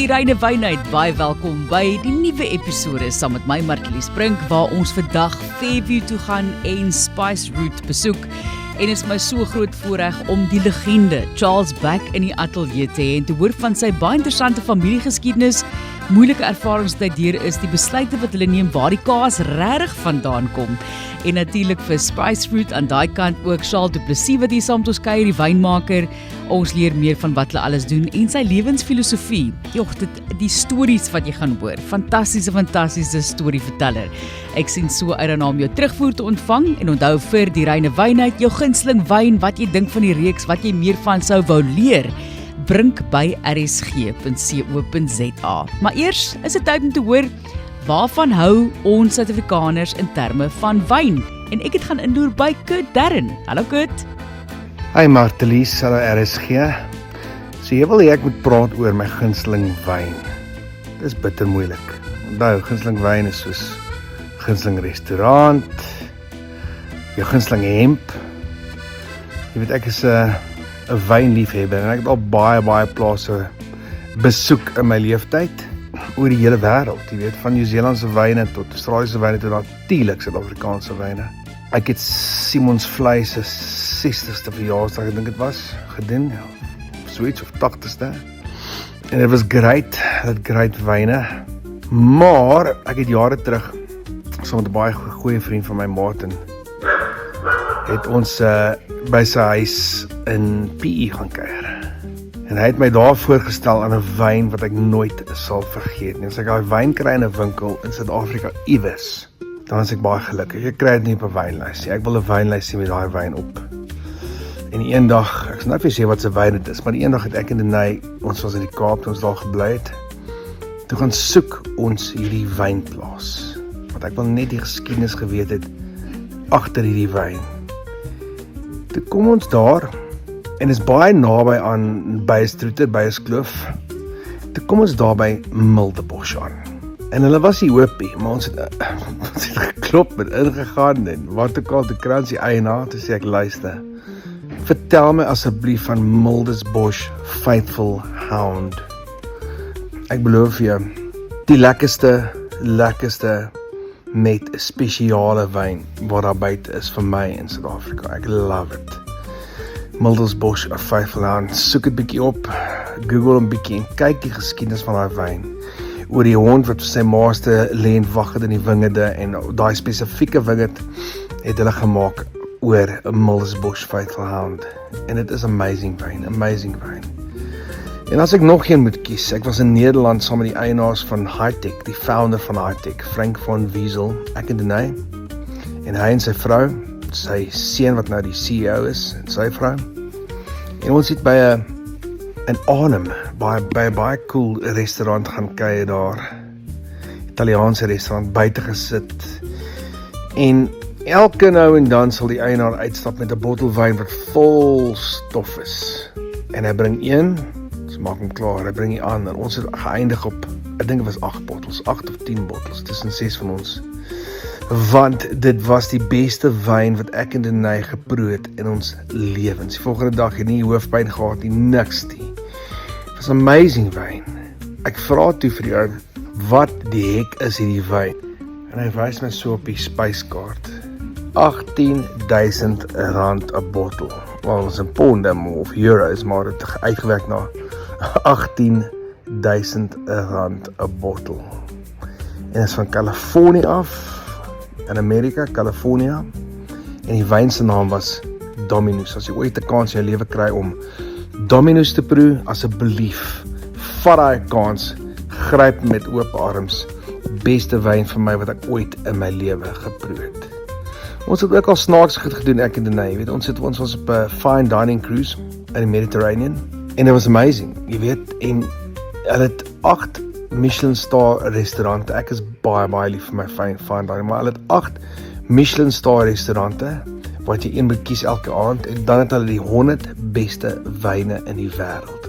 Reine Wynheid, baie welkom by die nuwe episode saam met my Martelies Brink, waar ons vandag Fairview toe gaan en Spice Route besoek. En het is my so groot voorreg om die legende Charles Back in die ateljee te hê en te hoor van sy baie interessante familiegeskiedenis, moeilike ervarings wat hy deur is, die besluite wat hulle neem, waar die kaas regtig vandaan kom. En natuurlik vir Spice Route aan daai kant ook Charles Du Plessis wat hier saam met ons kuier, die wynmaker. Ons leer meer van wat hulle alles doen en sy lewensfilosofie. Jogg, die stories wat jy gaan hoor. Fantastiese storieverteller. Ek sien so uit daarna om jou terugvoer te ontvang en onthou vir die Reine Wynheid, jou gunsteling wyn, wat jy dink van die reeks, wat jy meer van sou wou leer. Brink by rsg.co.za. Maar eers is dit tyd om te hoor waarvan hou ons Suid-Afrikaners in terme van wyn. En ek het gaan inloer by Kurt Darren. Hallo Kurt. Hi Martelies, hallo RSG. So jy wil hê ek moet praat oor my gunsteling wyn. Dis bitter moeilik. Onthou, gunsteling wyn is soos gunsteling restaurant, jou gunsteling hemp. Jy weet, ek is 'n wynliefhebber en ek het al baie plase besoek in my lewenstyd oor die hele wêreld. Jy weet, van Nieu-Seelandse wyne tot Australiese wyne tot natuurlik Suid-Afrikaanse wyne. Ek het Simons Vlei se 60ste verjaarsdag, ek dink dit was, gedoen, ja, soiets of 80ste. En dit was great wyne. Maar ek het jare terug saam met 'n baie goeie vriend van my, Martin, het ons by sy huis in PE gaan kuier. En hy het my daar voorgestel aan 'n wyn wat ek nooit sal vergeet nie. As ek daai wyn kry in 'n winkel in Suid-Afrika iewers, dan is ek baie gelukkig. Ek kry dit nie op 'n wynlys nie. Ek wil 'n wynlys sien met daai wyn op. En eendag, ek sal nou vir sê wat se wyn dit is, maar eendag het ek en Denai, ons was in die Kaap, toe ons daar gebly het, toe gaan soek ons hierdie wynplaas. Want ek wil net die geskiedenis geweet het agter hierdie wyn. Toe kom ons daar, en is baie naby aan Beyestroete, Beyeskloof. Toe kom ons daar by Mildebosch aan. En hulle was nie hoopie, maar ons het geklop met ingegaan en wat ook al, toe kry ons die eienaar, toe sê ek, luister, vertel my asseblief van Mildebosch Faithful Hound. Ek beloof jou, die lekkerste met spesiale wyn wat daar buite is vir my in Suid-Afrika. Ek love it. Mildebosch Faithful Hound, soek dit bietjie op, Google hom bietjie en kyk die geskiedenis van daai wyn. Oor die hond wat sy maaste lê en wag het in die wingerde en daai spesifieke wingerd het hulle gemaak oor Mildebosch Faithful Hound. En dit is amazing wyn. En as ek nog een moet kies, ek was in Nederland saam met die eienaars van Hightech, die founder van Hightech, Frank van Wiesel, ek en Denai, en hy en sy vrou, sy seun wat nou die CEO is, en sy vrou. En ons het by 'n Arnhem, by 'n baie cool restaurant gaan kuier daar. Italiaanse restaurant, buite gesit. En elke nou en dan sal die eienaar uitstap met 'n bottel wyn wat vol stof is. En hy bring een, ons maak hom klaar, hy bring die ander. Ons het geëindig op, ek dink dit was 8 bottels, 8 of 10 bottels, tussen 6 van ons. Want dit was die beste wyn wat ek en Denai geproe het in ons lewens. Die volgende dag het nie hoofpyn gehad nie, niks nie. It was amazing wyn. Ek vra toe vir jou, wat die hek is hierdie wyn? En hy wys my so op die spyskaart. R18,000 'n bottel. Wel, ons in ponde of euros, maar dit het uitgewerk na R18,000 'n bottel. En is van Californië af, in Amerika, California, en die wyn se naam was Dominus. As jy ooit 'n kans in jou lewe kry om Dominus te proe, asseblief, vat daai kans, gryp met oop arms, beste wyn vir my wat ek ooit in my lewe geproe het. Ons het ook al snaaks goed gedoen, ek en Denai, weet, ons was op 'n fine dining cruise in die Mediterranean, en it was amazing, jy weet, en hulle het 8 Michelin star restaurante. Ek is baie lief vir my fine dining, maar hulle het 8 Michelin star restaurante wat jy een moet kies elke aand, en dan het hulle die 100 beste wyne in die wêreld.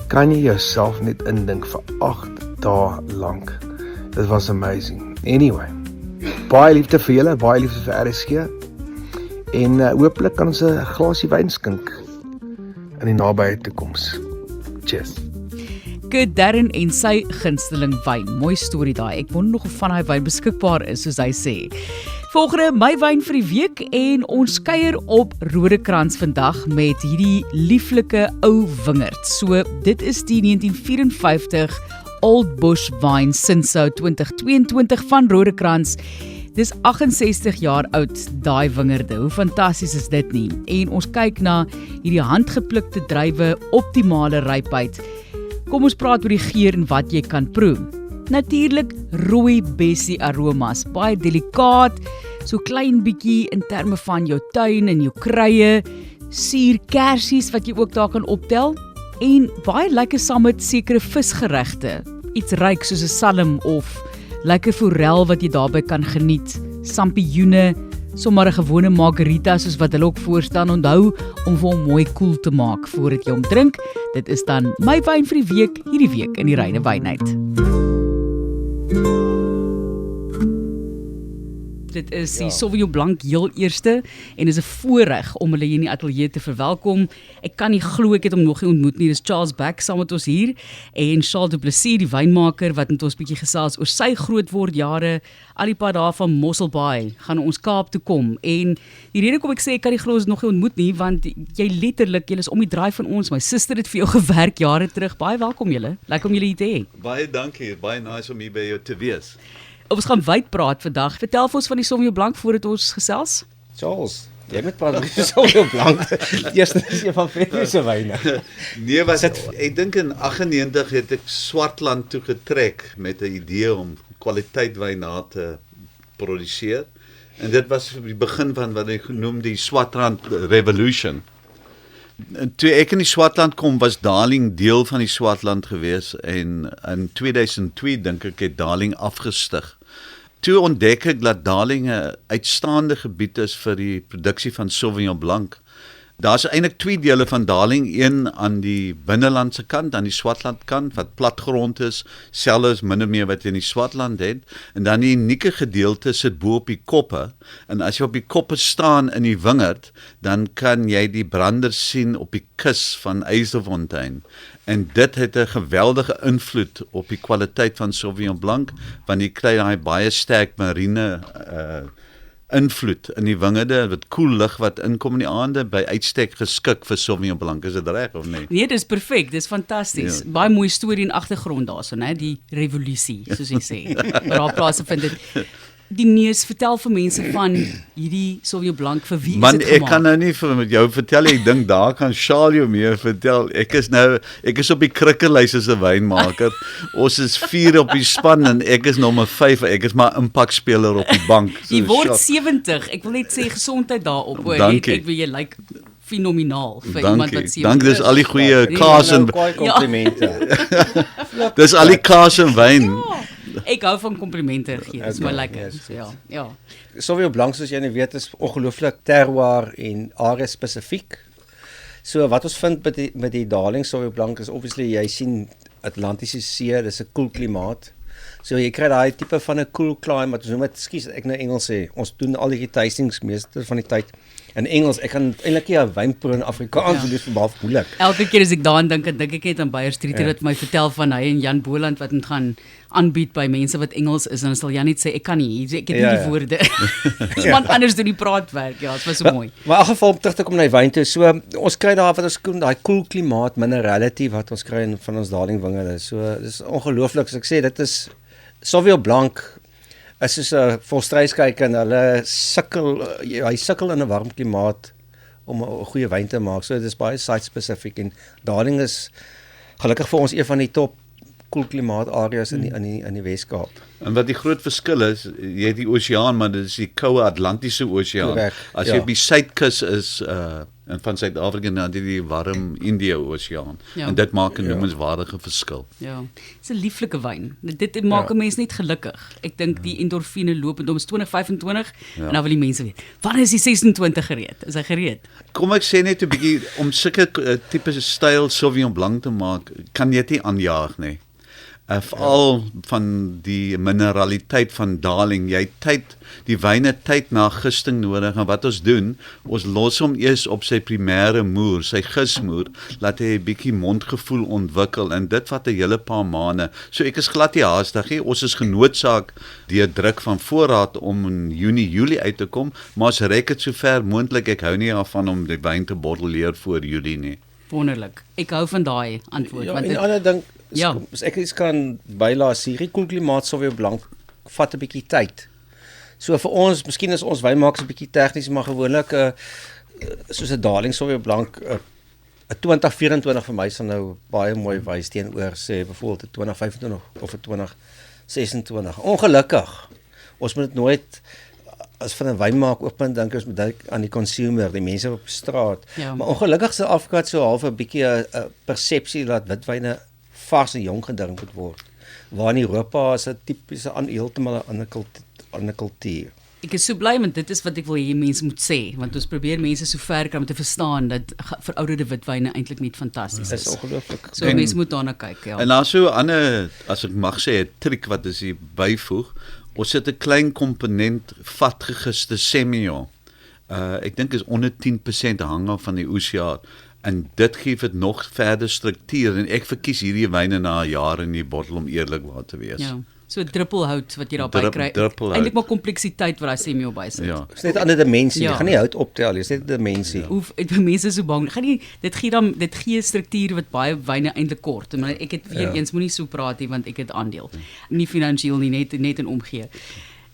Kan jy jouself net indink vir 8 dae lank? Dit was amazing. Anyway, baie liefde vir julle, baie liefde vir RSG, en hopelik kan ons 'n glasie wyn skink in die nabye toekoms. Cheers. weke, Darren en sy gunsteling wyn. Mooi storie daai. Ek wonder nog of van hy wyn beskikbaar is, soos hy sê. Volgende, my wyn vir die week en ons kuier op Rodekrans vandag met hierdie lieflike ou wingerd. So, dit is die 1954 Old Bush Wine Cinsault 2022 van Rodekrans. Dis 68 jaar oud, daai wingerde. Hoe fantasties is dit nie? En ons kyk na hierdie handgeplukte druiwe, optimale rypheid. Kom ons praat oor die geur en wat jy kan proe. Natuurlik rooi bessie aromas, baie delikaat, so klein bietjie in terme van jou tuin en jou kruie, suur kersies wat jy ook daar kan optel, en baie lekker saam met sekere visgeregte, iets ryk soos 'n salm of lekker forel wat jy daarby kan geniet, sampioene, sommer 'n gewone margarita soos wat hulle ook voorstaan. Onthou om vir hom mooi koel te maak voordat jy hom drink. Dit is dan my wyn vir die week, hierdie week in die Reine Wynheid. Dit is die Sauvignon Blanc heel eerste en is 'n voorreg om hulle hier in die ateljee te verwelkom. Ek kan nie glo ek het hom nog nie ontmoet nie. Dis Charles Beck saam met ons hier en Charles Du Plessis, die wynmaker wat met ons bietjie gesels oor sy grootwordjare. Al die pad daar van Mossel Bay gaan ons Kaap toe kom en die rede kom ek sê ek kan nie glo ons nog nie ontmoet nie want jy letterlik, jy is om die draai van ons. My suster het vir jou gewerk jare terug. Baie welkom julle. Lekker om julle hier te hê. Baie dankie. Baie nice om hier by jou te wees. Ons gaan wyd praat vandag. Vertel vir ons van die Sauvignon Blanc voordat ons gesels. Charles, jy moet praat oor die Sauvignon Blanc. Eerste is een van Frederick se wyne. Nee, ek dink in 98 het ek Swartland toe getrek met 'n idee om kwaliteitwyn na te produseer. En dit was die begin van wat ek genoem die Swartland Revolution. En toe ek in die Swartland kom, was Darling deel van die Swartland gewees en in 2002 dink ek het Darling afgestig. Toe ontdek ek dat Darling 'n uitstaande gebied is vir die produksie van Sauvignon Blanc. Daar's eintlik twee dele van Darling, een aan die binnelandse kant, aan die Swartland kant, wat platgrond is, selfs min of meer wat jy in die Swartland het, en dan die unieke gedeelte sit bo op die koppe, en as jy op die koppe staan in die wingerd, dan kan jy die branders sien op die kus van Eiselfontein. En dit het 'n geweldige invloed op die kwaliteit van Sauvignon Blanc, want jy kry daai baie sterk marine invloed in die wingerde, wat koel lug wat inkom in die aande, by uitstek geskik vir Sauvignon Blanc. Is dit reg of nie? Nee, dis perfek, dis fantasties. Ja. Baie mooi storie in agtergrond daarso, né? Die revolusie, soos jy sê. Maar daar plaasvind dit. Die neus, vertel vir mense van hierdie Sauvignon Blanc, vir wie is dit gemaak? Man, ek kan nou nie met jou vertel, ek dink daar kan Charles jou meer vertel. Ek is op die krikkelys as 'n wynmaker. Ons is 4 op die span en ek is nommer 5, ek is maar impakspeler op die bank. Jy word 70, ek wil net sê gesondheid daarop, hoor. Ek wil jy lyk fenomenaal vir iemand wat 70 is. Dankie, dis al die goeie kaas en komplimente. dis al die kaas en wyn. Ja. Ek hou van komplimente gee, dis maar lekker. Yes. Ja. Sauvignon Blanc, soos jy nou weet, is ongelooflik terroir en area spesifiek. So wat ons vind met die Darling Sauvignon Blanc is obviously jy sien Atlantiese See, dis 'n koel klimaat. So jy kry daai tipe van 'n cool climate, ons noem dit, ekskuus, ek nou Engels sê. Ons doen al die tastings meeste van die tyd in Engels. Ek kan eintlik nie 'n wynproe in Afrikaans doen, dis vir baie moeilik. Elke keer as ek daaraan dink ek net aan Beyer Street wat my vertel van hy en Jan Boland wat moet gaan aanbied by mense wat Engels is en dan sal Jan net sê ek kan nie, ek het nie die woorde. Iemand anders doen die praatwerk. Ja, dit was so mooi. Maar in elk geval om terug te kom na die wyn toe. So ons kry daar wat ons daai cool klimaat, minerality wat ons kry van ons Darling wingerde. So dis ongelooflik. So ek sê dit is Sauvignon Blanc is soos 'n volstryskyk en hy sukkel in 'n warm klimaat om 'n goeie wyn te maak. So dit is baie site spesifiek en Darling is gelukkig vir ons een van die top koel klimaat areas in die Weskaap. En wat die groot verskil is, jy het die oseaan, maar dit is die koue Atlantiese Oseaan. Correct, As jy op die suidkus is en van Suid-Afrika na die warm Indië Oseaan. Ja. En dit maak 'n noemenswaardige verskil. Ja, dis 'n lieflike wyn. Dit maak 'n mens net gelukkig. Ek dink die endorfine loop en ons 2025 en dan wil die mense weet, wanneer is die 26 gereed? Is hy gereed? Kom ek sê net 'n bietjie om sulke tipe styl Sauvignon Blanc te maak, kan jy dit nie aanjaag nie. Veral van die mineraliteit van Darling. Jy die wyne tyd na gisting nodig en wat ons doen, ons los hom eers op sy primêre moer, sy gismoer, laat hy 'n bietjie mondgevoel ontwikkel en dit vat 'n hele paar maande. So ek is glad nie haastig nie. Ons is genoodsaak deur druk van voorraad om in Junie, Julie uit te kom, maar ons rek dit so ver moontlik. Ek hou nie daarvan om die wyn te bottelleer voor Julie nie. Wonderlik. Ek hou van daai antwoord Ja, want en dit, ander ding, Ja. as ek iets kan bylaas, hierdie koelklimaat Sauvignon Blanc vat 'n bietjie tyd. So vir ons, miskien is ons wynmakers 'n bietjie tegnies, maar gewoonlik soos 'n Darling Sauvignon Blanc 'n 2024 vir my sal nou baie mooi wys teenoor sê byvoorbeeld 'n 2025 of 'n 2026. Ongelukkig. Ons moet dit nooit as van 'n wynmaak ooppunt dink ons moet dink aan die consumer, die mense op straat. Ja. Maar ongelukkig se Afrika so half 'n bietjie 'n persepsie dat witwyne vars en jong gedrink moet word. Waar in Europa is 'n tipiese heeltemal 'n ander kultuur. ek is so bly want dit is wat ek wil hê mense moet sê, want ons probeer mense so ver kan om te verstaan dat verouderde witwyne eintlik net fantasties Dit is is. ongelooflik. So mense moet daarna kyk, ja. En daar so 'n ander, as ek mag sê, 'n triek wat as jy byvoeg, ons sit 'n klein komponent vatgegiste Semillon. Ek dink is onder 10% hang af van die oesjaar en dit gee dit nog verder struktuur en ek verkies hierdie wyne na 'n jaar in die bottel om eerlikwaar te wees. Ja. So druppelhout wat jy daarby kry. druppelhout. Eintlik maar kompleksiteit wat daai Semillon bysit. Ja. Dit is net 'n ander dimensie. Ja. Jy gaan nie hout optel, dit is net 'n dimensie. Mense so bang. Gaan nie dit gee struktuur wat baie wyne eintlik kort. Maar ek het weer eens moenie so praat nie want ek het aandeel. Nie finansiëel nie, net in omgee.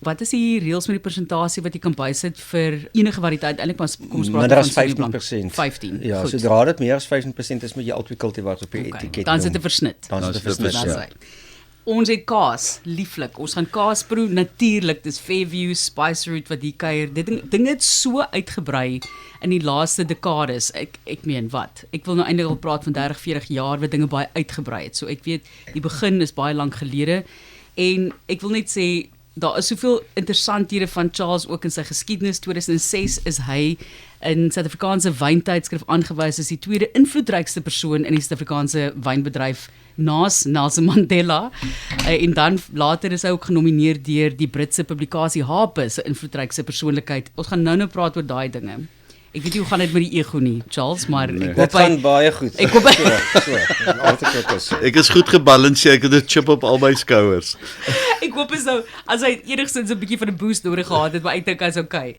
Wat is die reëls met die persentasie wat jy kan bysit vir enige variëteit? Eintlik maar kom ons praat Minder as Sauvignon Blanc. 15%. 15. Ja, goed. sodra dit meer as 15% is, moet jy altyd cultivars op die Okay, etiket. dan is dit noem. 'n versnit. Dan is dit 'n versnit. Dis Ja. hy. Ons het kaas, lieflik. Ons gaan kaas proe natuurlik. Dis Fairview Spice Route wat hier kuier. Dit dinge het so uitgebrei in die laaste dekades. Ek meen wat? Ek wil nou eintlik al praat van 30, 40 jaar wat dinge baie uitgebrei het. So ek weet die begin is baie lank gelede en ek wil net sê daar is soveel interessanthede van Charles ook in sy geskiedenis. 2006 is hy in Suid-Afrikaanse wyntydskrif aangewys as die tweede invloedrykste persoon in die Suid-Afrikaanse wynbedryf naas Nelson Mandela. En dan later is hy ook genomineer deur die Britse publikasie Harper's se invloedrykste persoonlikheid. Ons gaan nou praat oor daai dinge. Ek weet nie hoe gaan dit met die ego nie, Charles, maar ek Dit hoop gaan baie goed. Ek hoop So. Ek is goed gebalanseer, ek het 'n chip op al my skouers. ek hoop as hy enigstens 'n bietjie van 'n boost nodig gehad het, maar ek dink hy's okay.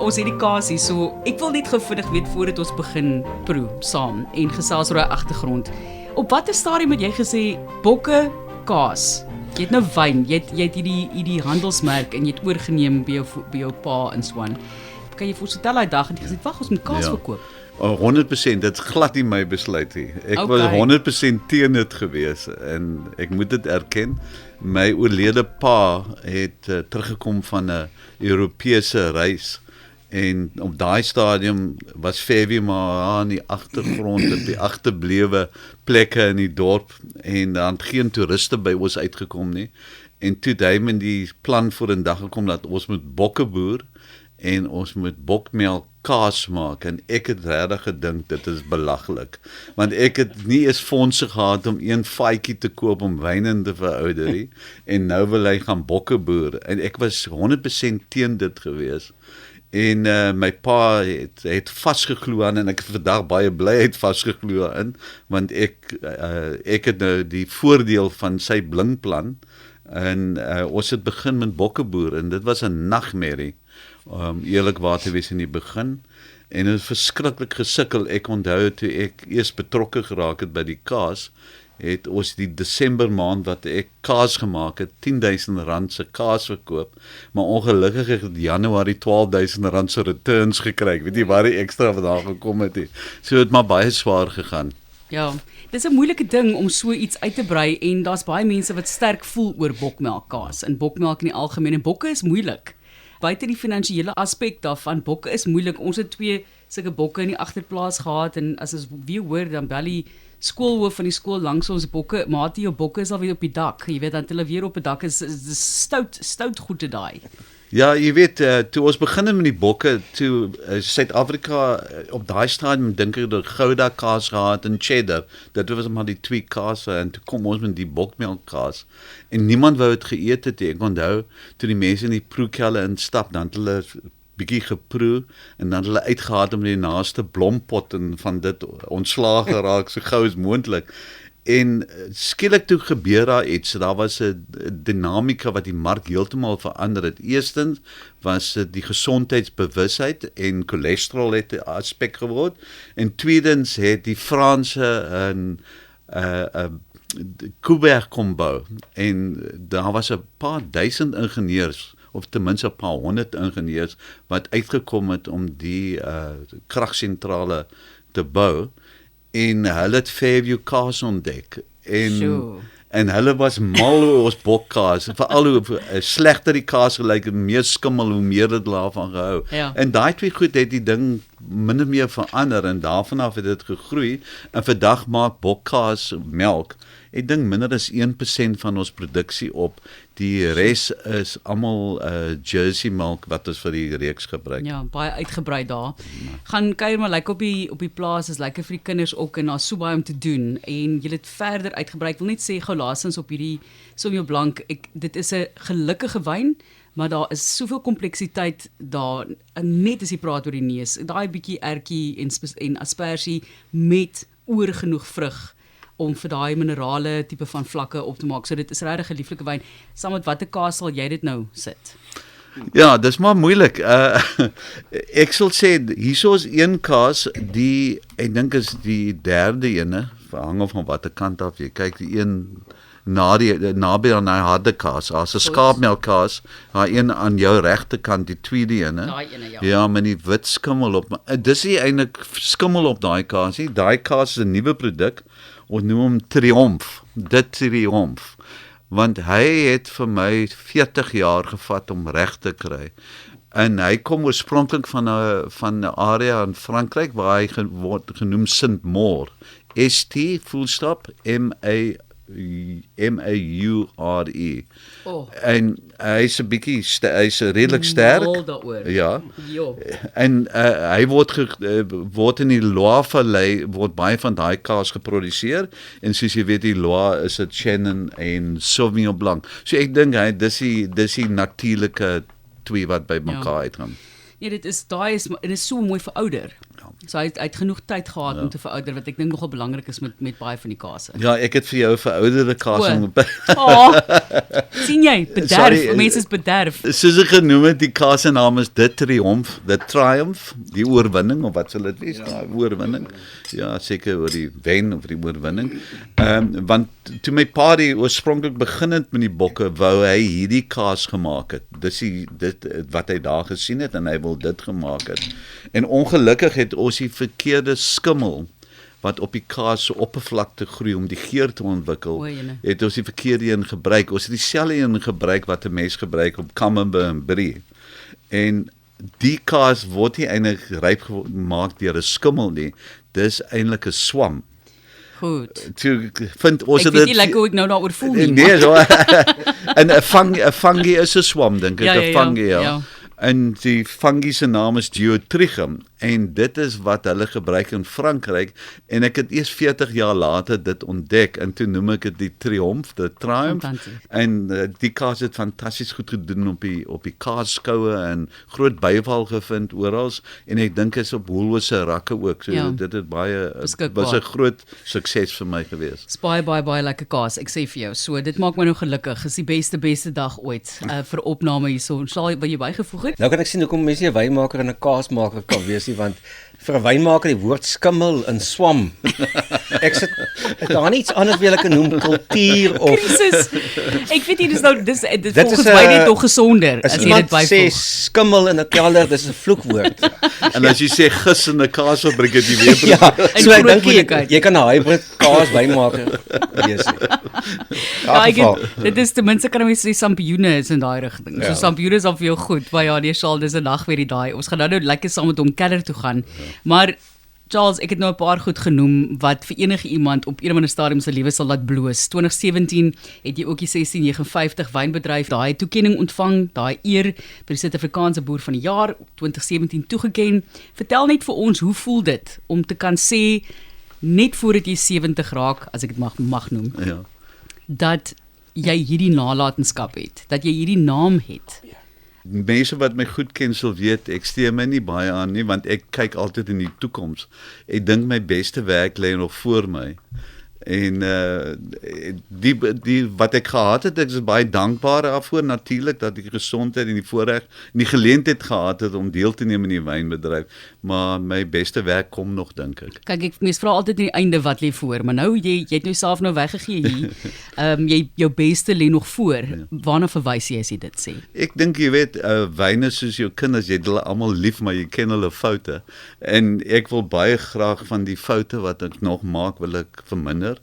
Ons het die kaas hier, so ek wil net gou vinnig weet voordat ons begin proe saam en gesels oor die agtergrond. Op watter stadium het jy gesê bokke, kaas? Jy het nou wyn, jy het hierdie handelsmerk en jy het oorgeneem by jou pa in Swan. Kan jy vir ons vertel daai dag en jy gesê wag, ons moet kaas verkoop. 100%, dit is glad nie my besluit nie. Ek was 100% teen dit gewees en ek moet dit erken. My oorlede pa het teruggekom van 'n Europese reis en op daai stadium was Fairview maar aan die agtergrond op die agterblewe plekke in die dorp en dan geen toeriste by ons uitgekom nie. En toe het hy met die plan voor 'n dag gekom dat ons moet bokke boer en ons moet bokmelk kaas maak en ek het regtig gedink dit is belaglik want ek het nie eens fondse gehad om een faadjie te koop om wyne te verouder nie en nou wil hy gaan bokke boer en ek was 100% teen dit gewees en my pa het vasgeglo aan en ek is vandag baie bly hy het vasgeglo aan want ek het nou die voordeel van sy blinkplan en ons het begin met bokke boer en dit was 'n nagmerrie eerlikwaar te wees in die begin en het verskriklik gesukkel. Ek onthou toe ek eers betrokke geraak het by die kaas, het ons die Desember maand wat ek kaas gemaak het, R10,000 se kaas verkoop, maar ongelukkig het Januarie R12,000 se returns gekry. Ek weet nie waar die ekstra vandaan gekom het nie. So het maar baie swaar gegaan. Ja, Dis 'n moeilike ding om so iets uit te brei en daar's baie mense wat sterk voel oor bokmelkkaas en bokmelk in die algemeen en bokke is moeilik. Buite die finansiële aspek daarvan, bokke is moeilik. Ons het 2 sulke bokke in die agterplaas gehad en as ons weer hoor dan bel die skoolhoof van die skool langs ons bokke, maatie jou bokke is al weer op die dak. Jy weet dan hulle weer op 'n dak is stout goede daai. Ja, jy weet, toe ons begin met die bokke, toe Suid-Afrika op daai stadium dink ek dat Gouda kaas gehad en cheddar. Dit was maar die 2 kaase en toe kom ons met die bokmelkkaas. En niemand wou dit geëet het nie. Ek onthou toe die mense in die proekelle instap, dan het hulle bietjie geproe en dan hulle uitgehaal om die naaste blompot en van dit ontslaag geraak so gou as moontlik. En skielik toe gebeur daar iets, daar was 'n dinamika wat die mark heeltemal verander het. Eerstens was dit die gesondheidsbewusheid en cholesterol het 'n aspek geword en tweedens het die Franse 'n Kuiper kom bou en daar was 'n paar duisend ingenieurs of ten minste 'n paar honderd ingenieurs wat uitgekom het om die kragsentrale te bou. En hulle het Fairview kaas ontdek en hulle was mal oor ons bokkaas, veral hoe slegter die kaas gelyk en meer skimmel hoe meer dit daarvan gehou. Ja. En daai 2 goed het die ding min of meer verander en daarvan af het dit gegroei en vandag maak bokkaas melk. Ek dink minder as 1% van ons produksie op. Die res is almal Jersey melk wat ons vir die reeks gebruik. Ja, baie uitgebrei daar. Gaan kuier maar op die plaas, is lekker vir die kinders ook en daar's so baie om te doen en jy het verder uitgebrei. Ek wil net sê gou laasens op hierdie Sauvignon Blanc, dit is 'n gelukkige wyn, maar daar is soveel kompleksiteit daar, net as jy praat oor die neus. Daai bietjie ertjie en aspersie met oorgenoeg vrug om vir daai minerale tipe van vlakke op te maak. So dit is regtig 'n lieflike wyn. Saam met watter kaas sal jy dit nou sit? Ja, dis maar moeilik. Ek sal sê hierso is een kaas die ek dink is die derde ene, hang van watter kant af jy kyk, die een naby aan daai harde kaas, as 'n skaapmelkkaas, daai een aan jou regterkant, die tweede ene. Daai ene, ja. Ja, met die wit skimmel op. Dis nie eintlik skimmel op daai kaas nie. Daai kaas is 'n nuwe produk. Ons noem hom Triomf. Dit Triomf. Want hy het vir my 40 jaar gevat om reg te kry. En hy kom oorspronklik van 'n area in Frankryk waar hy word genoem Saint-Maur. ST full stop M-A-U-R-E. En hy's 'n bietjie hy's redelik sterk. Ja. Jo. En hy word in die Loire-vallei word baie van daai kaas geproduseer en soos jy weet die Loire is 'n Chenin en Sauvignon Blanc. So ek dink dis die natuurlike 2 wat by mekaar uitgaan. Ja, dit is so mooi verouder. So hy het genoeg tyd gehad om te verouder wat ek dink nogal belangrik is met baie van die kase. Ja, ek het vir jou 'n verouderde kaas Sien jy, bederf, mense is bederf. Soos ek genoem het, die kaas se naam is dit Triomf, dit Triumph, die oorwinning of wat sal dit wees? Ja, oorwinning. Ja, seker oor die wen of die oorwinning. Want toe my pa die oorspronklik begin het met die bokke, wou hy hierdie kaas gemaak het. Dis dit wat hy daar gesien het en hy wil dit gemaak het. En ongelukkig het ons die verkeerde skimmel wat op die kaas se oppervlakte groei om die geur te ontwikkel, het ons die verkeerde een gebruik. Ons het dieselfde een gebruik wat 'n mens gebruik op Camembert en Brie. En die kaas word nie eintlik ryp gemaak deur 'n skimmel nie. Dis eintlik 'n swam. Goed. Vind ons ek weet nie lekker hoe ek nou daaroor voel nie. Nee, so. En 'n fungi is 'n swam, dink ek, 'n fungi. Ja. En die fungi se naam is Geotrichum en dit is wat hulle gebruik in Frankryk en ek het eers 40 jaar later dit ontdek en toe noem ek dit die Triomf, die Triumph. En die kaas het fantasties goed gedoen op die kaasskoue en groot byval gevind oral en ek dink is op Woolworths se rakke ook. So dit het was 'n groot sukses vir my gewees. Baie lekker kaas, ek sê vir jou. So dit maak my nou gelukkig. Dis die beste dag ooit vir opname hierso. Sal jy bygevoeg het? Nou kan ek sien hoekom mense nie 'n wynmaker en 'n kaasmaker kan wees nie, want vir 'n wynmaker die woord skimmel en swam. Ek sit daar iets anders wil ek noem kultuur of Krisis. Ek weet nie, dis Dit volgens is my net nog gesonder as as jy iemand dit sê byvoeg. skimmel in 'n kelder, dis 'n vloekwoord. En as jy sê gis in 'n kaasfabriek het jy weer Ja, In so ek groot dink moeilikheid. jy kan 'n hybrid kaas wynmaker wees. Ja, dit is ten minste kan mens sê sampioene is in daai rigting. So sampioene is al vir jou goed, maar ja, nee, Charles, dis 'n nag weer die daai. Ons gaan nou lekker saam met hom kelder toe gaan. Maar Charles, ek het nou 'n paar goed genoem wat vir enige iemand op een of ander stadium se lewe sal laat bloos. 2017 het jy ook die 1659 wynbedryf daai toekenning ontvang, daai eer vir die Suid-Afrikaanse boer van die jaar 2017 toegeken. Vertel net vir ons, hoe voel dit om te kan sê net voordat jy 70 raak, as ek dit mag noem, Ja. dat jy hierdie nalatenskap het, dat jy hierdie naam het. Mense wat my goed ken sal weet, ek steur my nie baie aan nie, want ek kyk altyd in die toekoms. Ek dink my beste werk lê nog voor my. En die wat ek gehad het, ek is baie dankbaar daarvoor natuurlik dat ek gesondheid en die voorreg en die geleentheid gehad het om deel te neem in die wynbedryf, maar my beste werk kom nog, dink ek. Kyk, mense vra altyd aan die einde wat lê voor, maar nou jy het nou self nou weggegee hier. Jou beste lê nog voor. Waarna verwys jy as jy dit sê? Ek dink jy weet, wyne soos jou kinders, jy het hulle almal lief, maar jy ken hulle foute. En ek wil baie graag van die foute wat ek nog maak, wil ek verminder.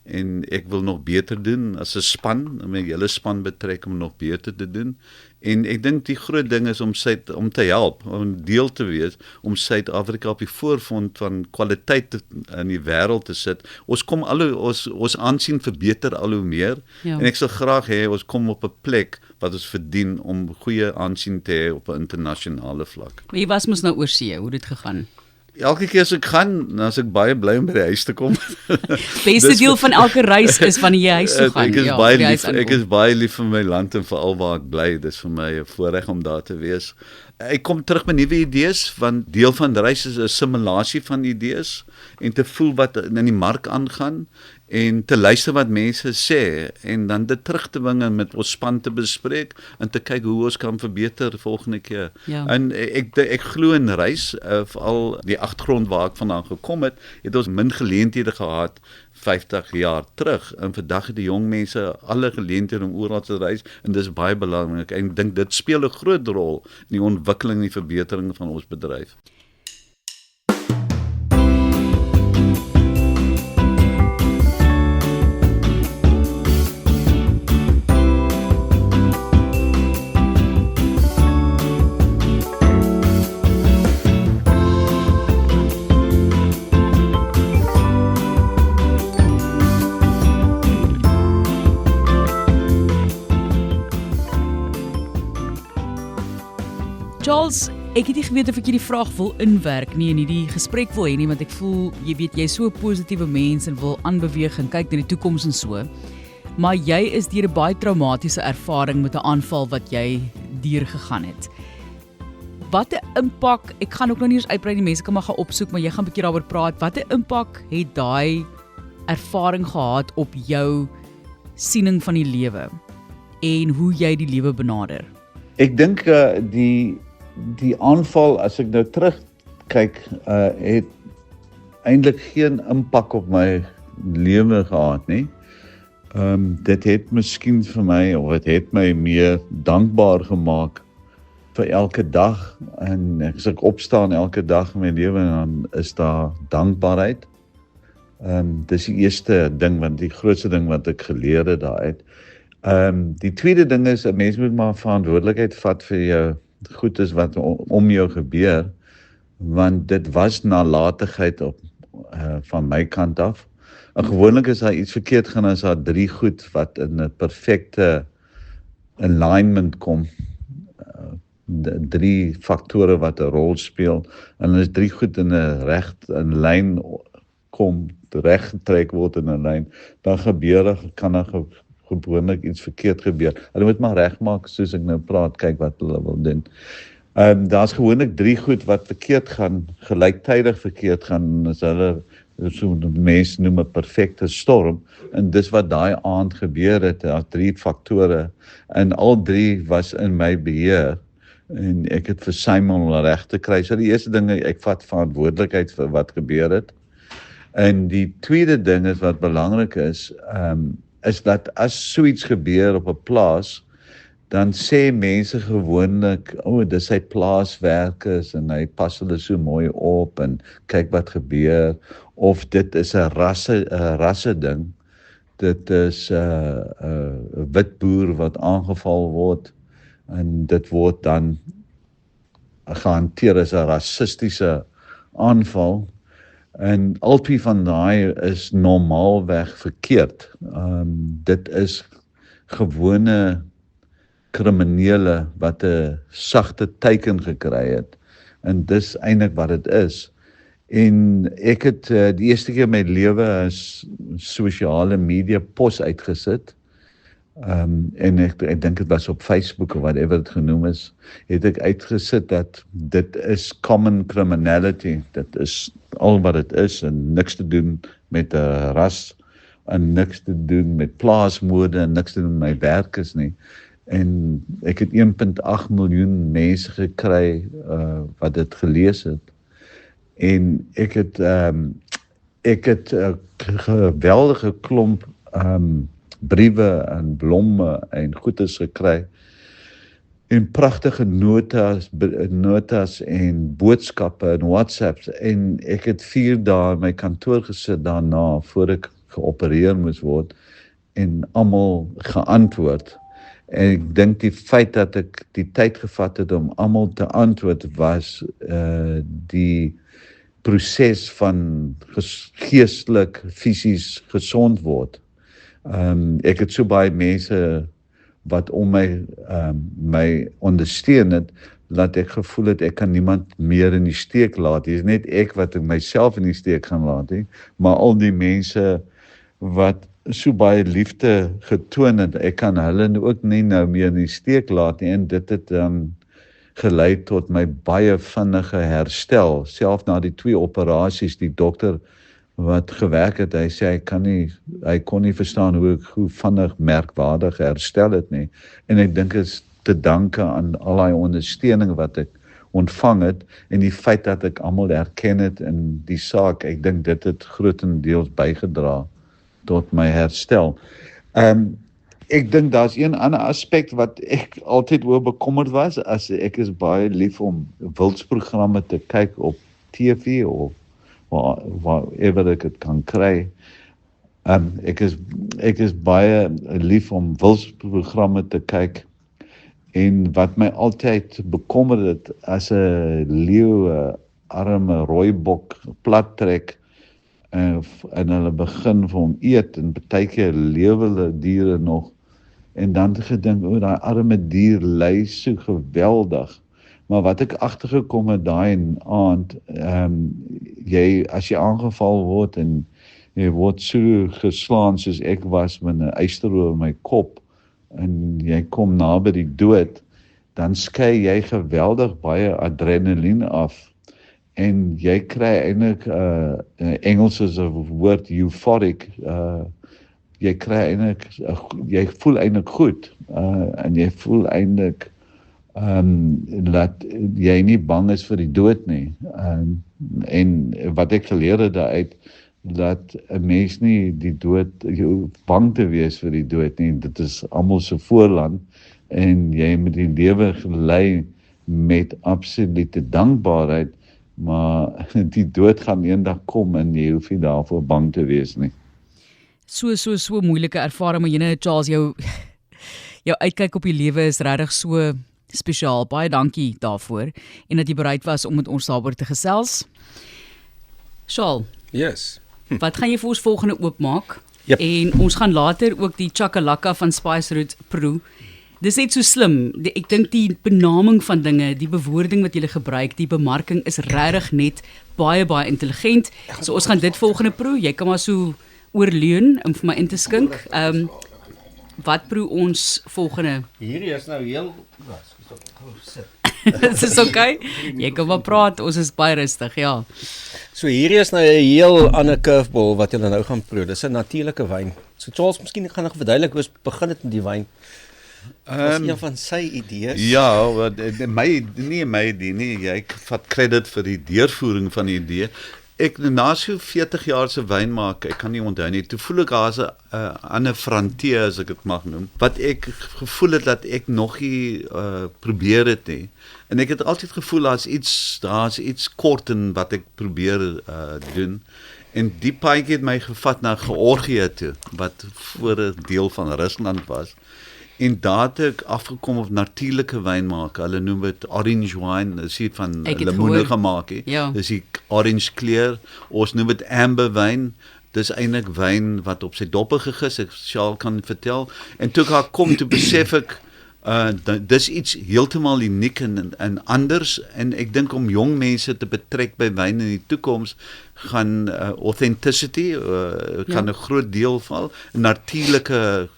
En ek wil nog beter doen as 'n span, my hele span betrek om nog beter te doen. En ek dink die groot ding is om te help, om deel te wees, om Suid-Afrika op die voorfront van kwaliteit in die wêreld te sit. Ons kom ons aansien verbeter al hoe meer. Ja. En ek sal graag hê ons kom op 'n plek wat ons verdien om goeie aansien te hê op 'n internasionale vlak. Maar jy was mos nou oor see, hoe het dit gegaan? Elke keer as ek gaan, dan is ek baie bly om by die huis te kom. Beste deel van elke reis is wanneer jy huis toe gaan. Ek is ja, baie by die huis lief, ek aankom. is baie lief vir my land en veral waar ek bly. Dit is vir my 'n voorreg om daar te wees. Ek kom terug met nuwe idees, want deel van die reis is 'n simulasie van idees en te voel wat in die mark aangaan en te luister wat mense sê en dan dit terug te bring en met ons span te bespreek en te kyk hoe ons kan verbeter volgende keer. Ja. En ek glo in reis, veral die agtergrond waar ek vandaan gekom het ons min geleenthede gehad 50 jaar terug. En vandag het die jong mense alle geleenthede om oral te reis en dis baie belangrik. En ek dink dit speel 'n groot rol in die ontwikkeling en die verbetering van ons bedryf. Charles, ek het nie geweet of ek hierdie vraag wil inwerk nie en hierdie gesprek wil hê nie, want ek voel, jy weet, jy's so 'n positiewe mens en wil aanbeweeg en kyk na die toekoms en so. Maar jy is deur 'n baie traumatiese ervaring met 'n aanval wat jy deurgegaan het. Wat 'n impak, ek gaan ook nog nie eens uitbrei nie, mense kan maar gaan opsoek, maar jy gaan 'n bietjie daaroor praat. Wat 'n impak het daai ervaring gehad op jou siening van die lewe en hoe jy die lewe benader? Ek dink die aanval, as ek nou terugkyk, het eintlik geen impak op my lewe gehad nie. Dit het miskien vir my, of dit het my meer dankbaar gemaak vir elke dag. En as ek opstaan elke dag in my lewe, dan is daar dankbaarheid. Dis die eerste ding, want die grootste ding wat ek geleer het daaruit. Die tweede ding is, 'n mens moet maar verantwoordelikheid vat vir jou goedes wat om jou gebeur, want dit was nalatigheid van my kant af. En gewoonlik as daar iets verkeerd gaan, is daar 3 goed wat in 'n perfekte alignment kom. 3 faktore wat 'n rol speel, en as 3 goed in 'n lyn kom, reg getrek word in 'n lyn, dan kan daar gewoonlik iets verkeerd gebeur. Hulle moet maar regmaak soos ek nou praat, kyk wat hulle wil doen. Daar's gewoonlik 3 goed wat verkeerd gaan, gelyktydig verkeerd gaan, as hulle so mense noem 'n perfekte storm, en dis wat daai aand gebeur het. Daar's 3 faktore, en al 3 was in my beheer, en ek het versuim om reg te kry. So die eerste ding, ek vat verantwoordelikheid vir wat gebeur het. En die tweede ding is wat belangrik is dat as so iets gebeur op 'n plaas, dan sê mense gewoonlik, dis sy plaaswerkers en hy pas hulle so mooi op en kyk wat gebeur, of dit is 'n rasse ding. Dit is 'n wit boer wat aangeval word en dit word dan gehanteer as 'n rassistiese aanval. En albei van daai is normaalweg verkeerd. Dit is gewone kriminele wat 'n sagte teiken gekry het. En dis eintlik wat dit is. En ek het die eerste keer in my lewe as sosiale media pos uitgesit. En ek dink dit was op Facebook of whatever dit genoem is, het ek uitgesit dat dit is common criminality. Dit is al wat dit is en niks te doen met 'n ras en niks te doen met plaasmoorde en niks te doen met my werkers nie. En ek het 1.8 miljoen mense gekry wat dit gelees het. En ek het 'n geweldige klomp briewe en blomme en goedes gekry en pragtige notas en boodskappe en WhatsApps en ek het 4 dae in my kantoor gesit daarna voor ek geopereer moes word en almal geantwoord. En ek dink die feit dat ek die tyd gevat het om almal te antwoord was die proses van geestelik, fisies gesond word. Ek het so baie mense wat om my ondersteun het, dat ek gevoel het, ek kan niemand meer in die steek laat. Dit is net ek wat myself in die steek gaan laat, maar al die mense wat so baie liefde getoon het, ek kan hulle ook nie nou meer in die steek laat nie, en dit het gelei tot my baie vinnige herstel, self na die 2 operasies, die dokter wat gewerk het, hy sê hy kon nie verstaan hoe vinnig merkwaardig herstel het nie, en ek dink is te danke aan al die ondersteuning wat ek ontvang het, en die feit dat ek almal herken het in die saak, ek dink dit het grootendeels bygedra tot my herstel. Ek dink daar's een ander aspek wat ek altyd oor bekommerd was, as ek is baie lief om wildsprogramme te kyk op TV of waarever ek het kan kry. Ek is baie lief om wildsprogramme te kyk, en wat my altyd bekommer het, as 'n leeu, 'n arme rooibok plat trek, en hulle begin vir hom eet, en partykeer lewe hulle diere nog, en dan gedink, daai arme dier ly so geweldig. Maar wat ek agtergekom het daai aand, as jy aangeval word en jy word so geslaan soos ek was met 'n yster oor my kop, en jy kom naby die dood, dan skei jy geweldig baie adrenalien af, en jy kry eintlik Engels is 'n woord euphoric, jy kry eintlik, jy voel eintlik goed, en jy voel eintlik dat jy nie bang is vir die dood nie, en wat ek geleer het daaruit, dat 'n mens nie die dood, jy hoef bang te wees vir die dood nie, dit is almal se voorland, en jy moet die lewe gelei met absolute dankbaarheid, maar die dood gaan eendag kom, en jy hoef nie daarvoor bang te wees nie. So moeilike ervaring, maar Charles, jou uitkyk op die lewe is regtig so spesiaal. Baie dankie daarvoor, en dat jy bereid was om met ons daaroor te gesels. Charles, Yes. wat gaan jy vir ons volgende oopmaak? Yep. En ons gaan later ook die chakalaka van Spice Root proe. Dis net so slim. Ek dink die benaming van dinge, die bewoording wat jy gebruik, die bemarking is regtig net baie intelligent. So ons gaan dit volgende proe. Jy kan maar so oorleun om vir my in te skink. Wat proe ons volgende? Hierdie is nou heel sit. Dit is okay. Jy kan maar praat, ons is baie rustig, ja. So hierdie is nou 'n heel ander curveball wat julle nou gaan proe. Dis 'n natuurlike wyn. So Charles, miskien gaan ek verduidelik hoe ons begin het met die wyn. Was een van sy idees. Ja, my idee nie, jy vat krediet vir die deurvoering van die idee. Ek na so 40 jaar se wyn maak, ek kan nie onthou nie. Toe voel ek daar's 'n ander frontier as ek dit mag noem, wat ek gevoel het dat ek nog nie probeer het nie. En ek het altyd gevoel daar's iets kort in wat ek probeer doen. En die paadjie het my gevat na Georgië toe, wat voor 'n deel van Rusland was. En daar het ek afgekom op natuurlike wyn maak. Hulle noem dit orange wine, dis hier van lemoene gemaak hè. Ja. Dis die orange kleur. Ons noem dit amber wyn. Dis eintlik wyn wat op sy doppe gegis, ek sal kan vertel. En toe ek daar kom, toe besef ek dis iets heeltemal uniek en anders, en ek dink om jong mense te betrek by wyn in die toekoms gaan authenticity kan 'n groot deel val. Natuurlike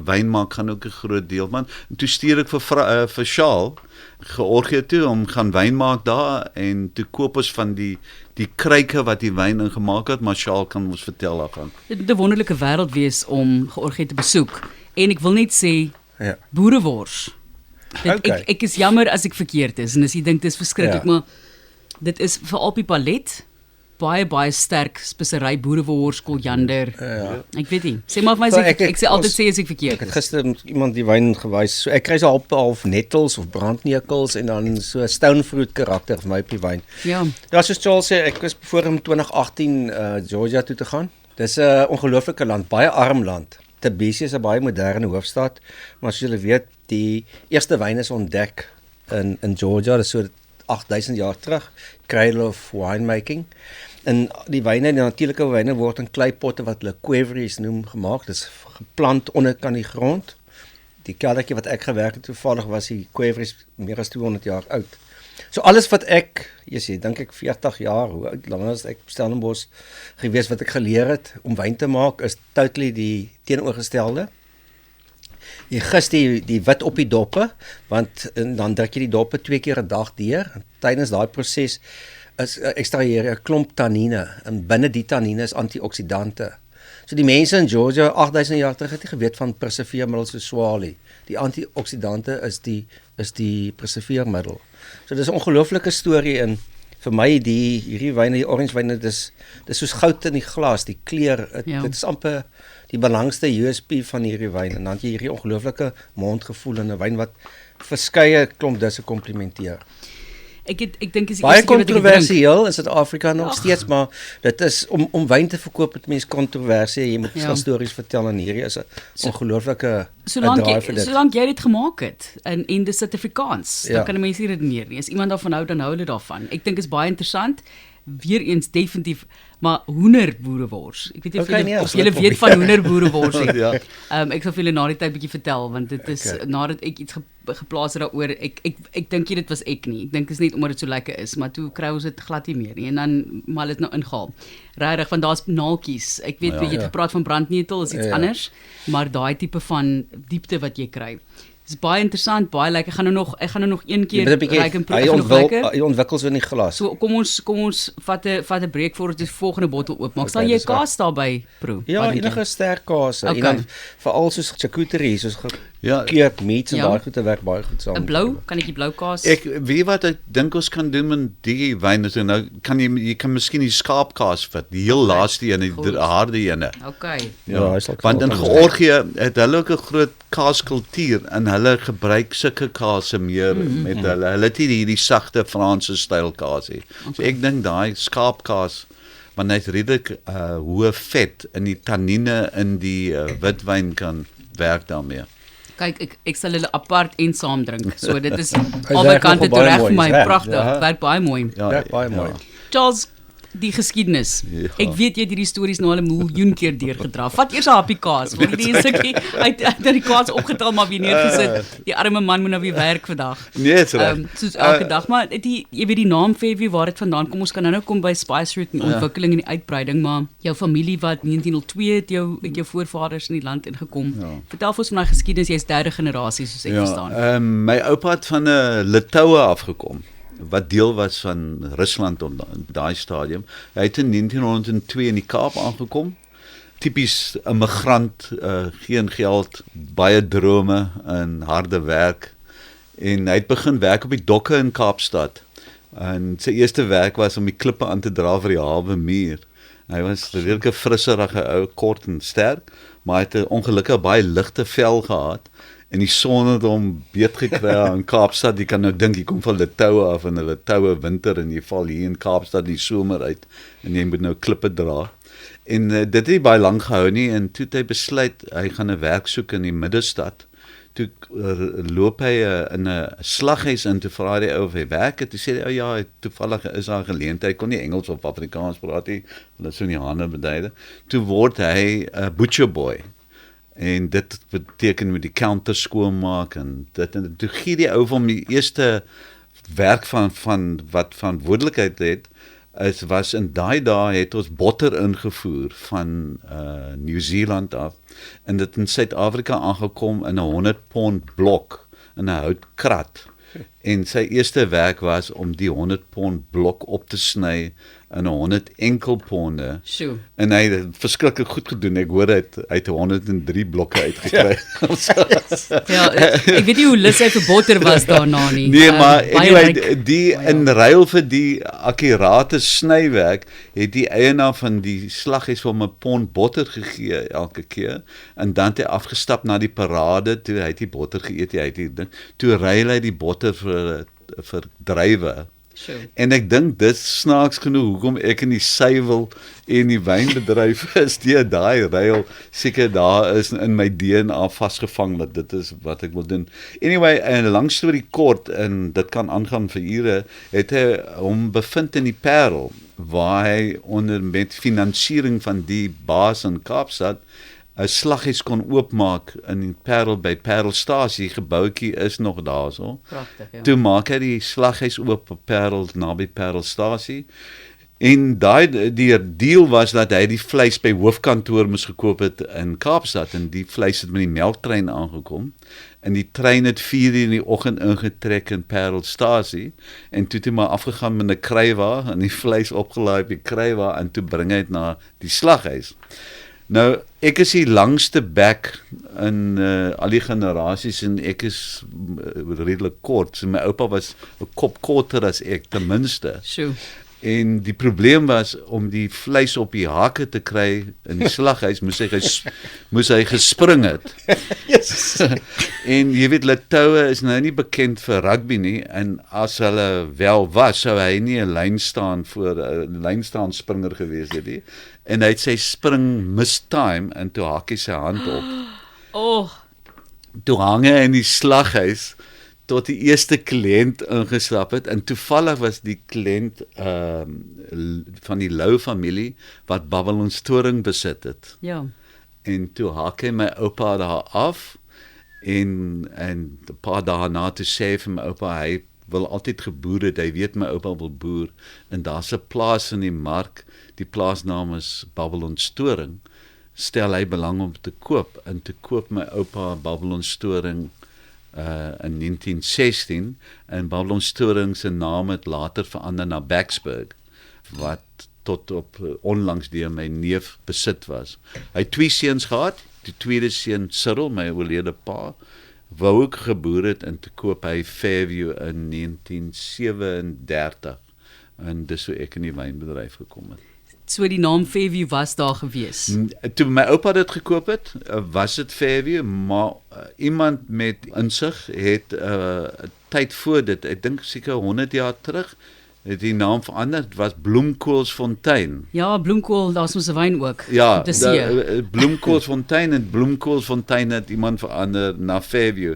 wyn maak gaan ook 'n groot deel van. En toe stuur ek vir Charles Georgië toe om gaan wyn maak daar, en toe koop ons van die kruike wat die wyn ingemaak het, maar Charles kan ons vertel daarvan. Dit moet 'n wonderlike wêreld wees om Georgië te besoek. En ek wil net sê Ja. boerewors. Okay. Ek is jammer as ek verkeerd is en as jy dink dis verskriklik, maar dit is veral op die palet baie sterk spesery, boerewors, koriander. Ek weet nie. Sê maar vir my as ek sê altyd sê as ek verkeerd Ek het is. gister met iemand die wyn gewys. So ek kry so half nettels of brandnekels en dan so stone fruit karakter vir my op die wyn. Ja. Ja, soos Charles sê, ek was voor in 2018 Georgia toe te gaan. Dis 'n ongelooflike land, baie arm land. Tbilisi is 'n baie moderne hoofstad, maar soos julle weet, die eerste wyn is ontdek in Georgia, dis so 8000 jaar terug, cradle of winemaking. En die wyne, die natuurlike wyne word in kleipotte wat hulle queveries noem gemaak. Dis geplant onder kan die grond. Die keldertjie wat ek gewerk het toevallig was die queveries meer as 200 jaar oud. So alles wat ek, jy sê, dink ek 40 jaar, hoe oud langer as ek Stellenbosch gewees wat ek geleer het om wyn te maak, is totally die teenoorgestelde. Jy gis die wit op die doppe, want dan druk jy die doppe 2 keer 'n dag deur. En tydens daai proses ekstraheer jy 'n klomp tannine, en binne die tannine is antioksidante. So die mense in Georgia 8000 jaar terug het nie geweet van preserveermiddels so swaalie. Die antioksidante is die preserveermiddel. So dis 'n ongelooflike storie, en vir my hierdie wyne, die orange wyne, dis soos goud in die glas, die kleur, dit is amper die belangrikste USP van hierdie wyn, en dan het jy hierdie ongelooflike mondgevoel in 'n wyn wat verskeie klomp disse komplementeer. Ek dink is baie kontroversieel in Suid-Afrika nog steeds, maar dit is om wyn te verkoop met mense kontroversie, jy moet stories vertel, en hierdie is 'n ongelooflike draai vir dit. Solank jy dit gemaak het en dis Suid-Afrikaans, dan kan mense nie redeneer nie. As iemand daarvan hou, dan hou hulle daarvan. Ek dink is baie interessant. Weereens definitief, maar hoenderboerewors. Ek weet nie of julle weet van hoenderboerewors nie. Ja. Ek sal vir julle na die tyd bietjie vertel, want dit is nadat ek iets geplaas het daaroor, ek dink nie dit was ek nie. Ek dink is net omdat dit so lekker is, maar toe kry ons dit glad nie meer nie, en dan maar dit nou ingehaal. Regtig, want daar's naaltjies. Ek weet jy het gepraat van brandnetel, is iets anders, maar daai tipe van diepte wat jy kry. Dis baie interessant, baie lekker. Ek gaan nou nog een keer ryk en proef. Hy ontwikkel so in die glas. So kom ons vat 'n breek voor ons die volgende bottel oopmaak. Sal jy kaas daarbey proe? Ja, enige sterk kaas. En dan veral soos charcuterie, soos gekeurd meats en daai goede werk baie goed saam. 'n blou, kan ek die blou kaas? Ek weet wat ek dink ons kan doen met die wyn, so nou kan jy kan miskien die skaapkaas vat, die heel laaste een, die harde ene. Okay. Ja, want in Georgië het hulle ook 'n groot kaaskultuur, en hulle gebruik sulke kaase meer met hulle. Hulle het nie hierdie sagte Franse styl kaas nie. So ek dink daai skaapkaas, want hy's redelik hoë vet in die tannine in die witwyn kan werk daarmee. Kyk, ek sal hulle apart en saam drink. So dit is albei kante toe reg vir my. Pragtig. Werk baie mooi. Ja, baie mooi. Charles, die geskiedenis. Ek weet jy het hierdie stories nou al 'n miljoen keer deurgedra. Vat eers 'n happie kaas, want die enetjie uit die kaas opgetel maar weer neergesit. Die arme man moet nou weer werk vandag. Nee, dit is reg. Soos elke dag, maar jy weet die naam Fairview, waar dit vandaan kom. Ons kan nou kom by Spice Route en ontwikkeling en die uitbreiding, maar jou familie wat 1902 het jou voorvaders in die land ingekom. Vertel vir ons van daai geskiedenis, jy's 3de generasie soos ek verstaan. My oupa het van Litouwe afgekom, wat deel was van Rusland op daai stadium. Hy het in 1902 in die Kaap aangekom, tipies immigrant, geen geld, baie drome en harde werk. En hy het begin werk op die dokke in Kaapstad. En sy eerste werk was om die klippe aan te dra vir die hawe muur. Hy was 'n redelike frisserige ou, kort en sterk, maar hy het 'n ongelukkig baie ligte vel gehad. En die son het hom beet gekry in Kaapstad. Jy kan nou dink, jy kom van die toue af en hulle toue winter en jy val hier in Kaapstad die somer uit en jy moet nou klippe dra. En dit het nie baie lank gehou nie en toe het hy besluit hy gaan 'n werk soek in die middestad. Toe loop hy in 'n slaghuis in, toe vra die ou of hy werk het. Toe sê hy, ja, toevallig is daar 'n geleentheid. Hy kon nie Engels of Afrikaans praat nie, hulle so in die hande beduide. Toe word hy 'n butcher boy. En dit beteken met die counter skoonmaak en dit en toe gee die ou van die eerste werk van wat verantwoordelikheid het was in daai dae het ons botter ingevoer van Nieu-Seeland af en dit in Suid-Afrika aangekom in 'n 100 pond blok in 'n houtkrat. En sy eerste werk was om die 100 pond blok op te sny in 100 enkelponde. Sjoe. En hy het verskriklik goed gedoen. Ek hoor hy het 103 blokke uitgekry. Ja, ek weet nie hoe lus hy vir botter was daarna nie. Nee, maar baie anyway, ryk. in ruil vir die akkurate snywerk het die eienaar van die slaghuis vir hom 'n pond botter gegee elke keer en dan het hy afgestap na die parade toe hy het die botter geëet, hy het die ding. Toe ruil hy die botter vir druiwe. Sure. En ek dink dit snaaks genoeg hoekom ek in die suiwel en die wynbedryf is daai ruil seker daar is in my DNA vasgevang dat dit is wat ek wil doen. Anyway, 'n lang storie kort en dit kan aangaan vir ure, het hy hom bevind in die Parel waar hy onder met finansiering van die baas in Kaapstad 'n slaghuis kon oopmaak in die Parel by Parelstasie, gebouetjie is nog daarso. Pragtig, ja. Toe maak hy die slaghuis oop op Parel naby Parelstasie. En die deal was dat hy die vleis by hoofkantoor moes gekoop het in Kaapstad en die vleis het met die melktrein aangekom. En die trein het 4:00 in die oggend ingetrek in Parelstasie en toe het hy maar afgegaan met 'n kruiwa en die vleis opgelaai op die kruiwa en toe bring hy dit na die slaghuis. Nou, ek is die langste bek in al die generasies en ek is redelik kort. So my oupa was 'n kop korter as ek ten minste. Sjoe. En die probleem was om die vleis op die hakke te kry in die slaghuis moes hy gespring het. Yes. En jy weet Litoue is nou nie bekend vir rugby nie en as hulle wel was sou hy nie 'n lynstaan springer gewees het nie. En hy het sy spring mistime en toe hak hy sy hand op. Oh, Toe hang hy in die slaghuis tot die eerste kliënt ingestap het en toevallig was die kliënt van die Lou familie wat Babylon Storing besit het. ja. En toe hak hy my oupa daar af en 'n paar dae na toe sê vir my oupa hy wil altyd geboer het, hy weet my oupa wil boer en daar's 'n plaas in die mark, die plaasnaam is Babylon Storing, stel hy belang om te koop en te koop my oupa Babylon Storing in 1916 en Babylon Storing se naam het later verander na Backsburg wat tot op onlangs deur my neef besit was. Hy het 2 seuns gehad, die tweede seun Cyril, my oorlede pa, wou ook geboer het en te koop hy Fairview in 1937 en dis hoe ek in die wynbedryf gekom het. So die naam Fairview was daar gewees. Toe my oupa dit gekoop het, was dit Fairview, maar iemand met insig het tyd voor dit, ek dink seker 100 jaar terug, het die naam verander, het was Bloemkoolsfontein. Ja, bloemkool, daar's mos 'n wyn ook. Ja, op die see. Bloemkoolsfontein en Bloemkoolsfontein het iemand verander na Fairview.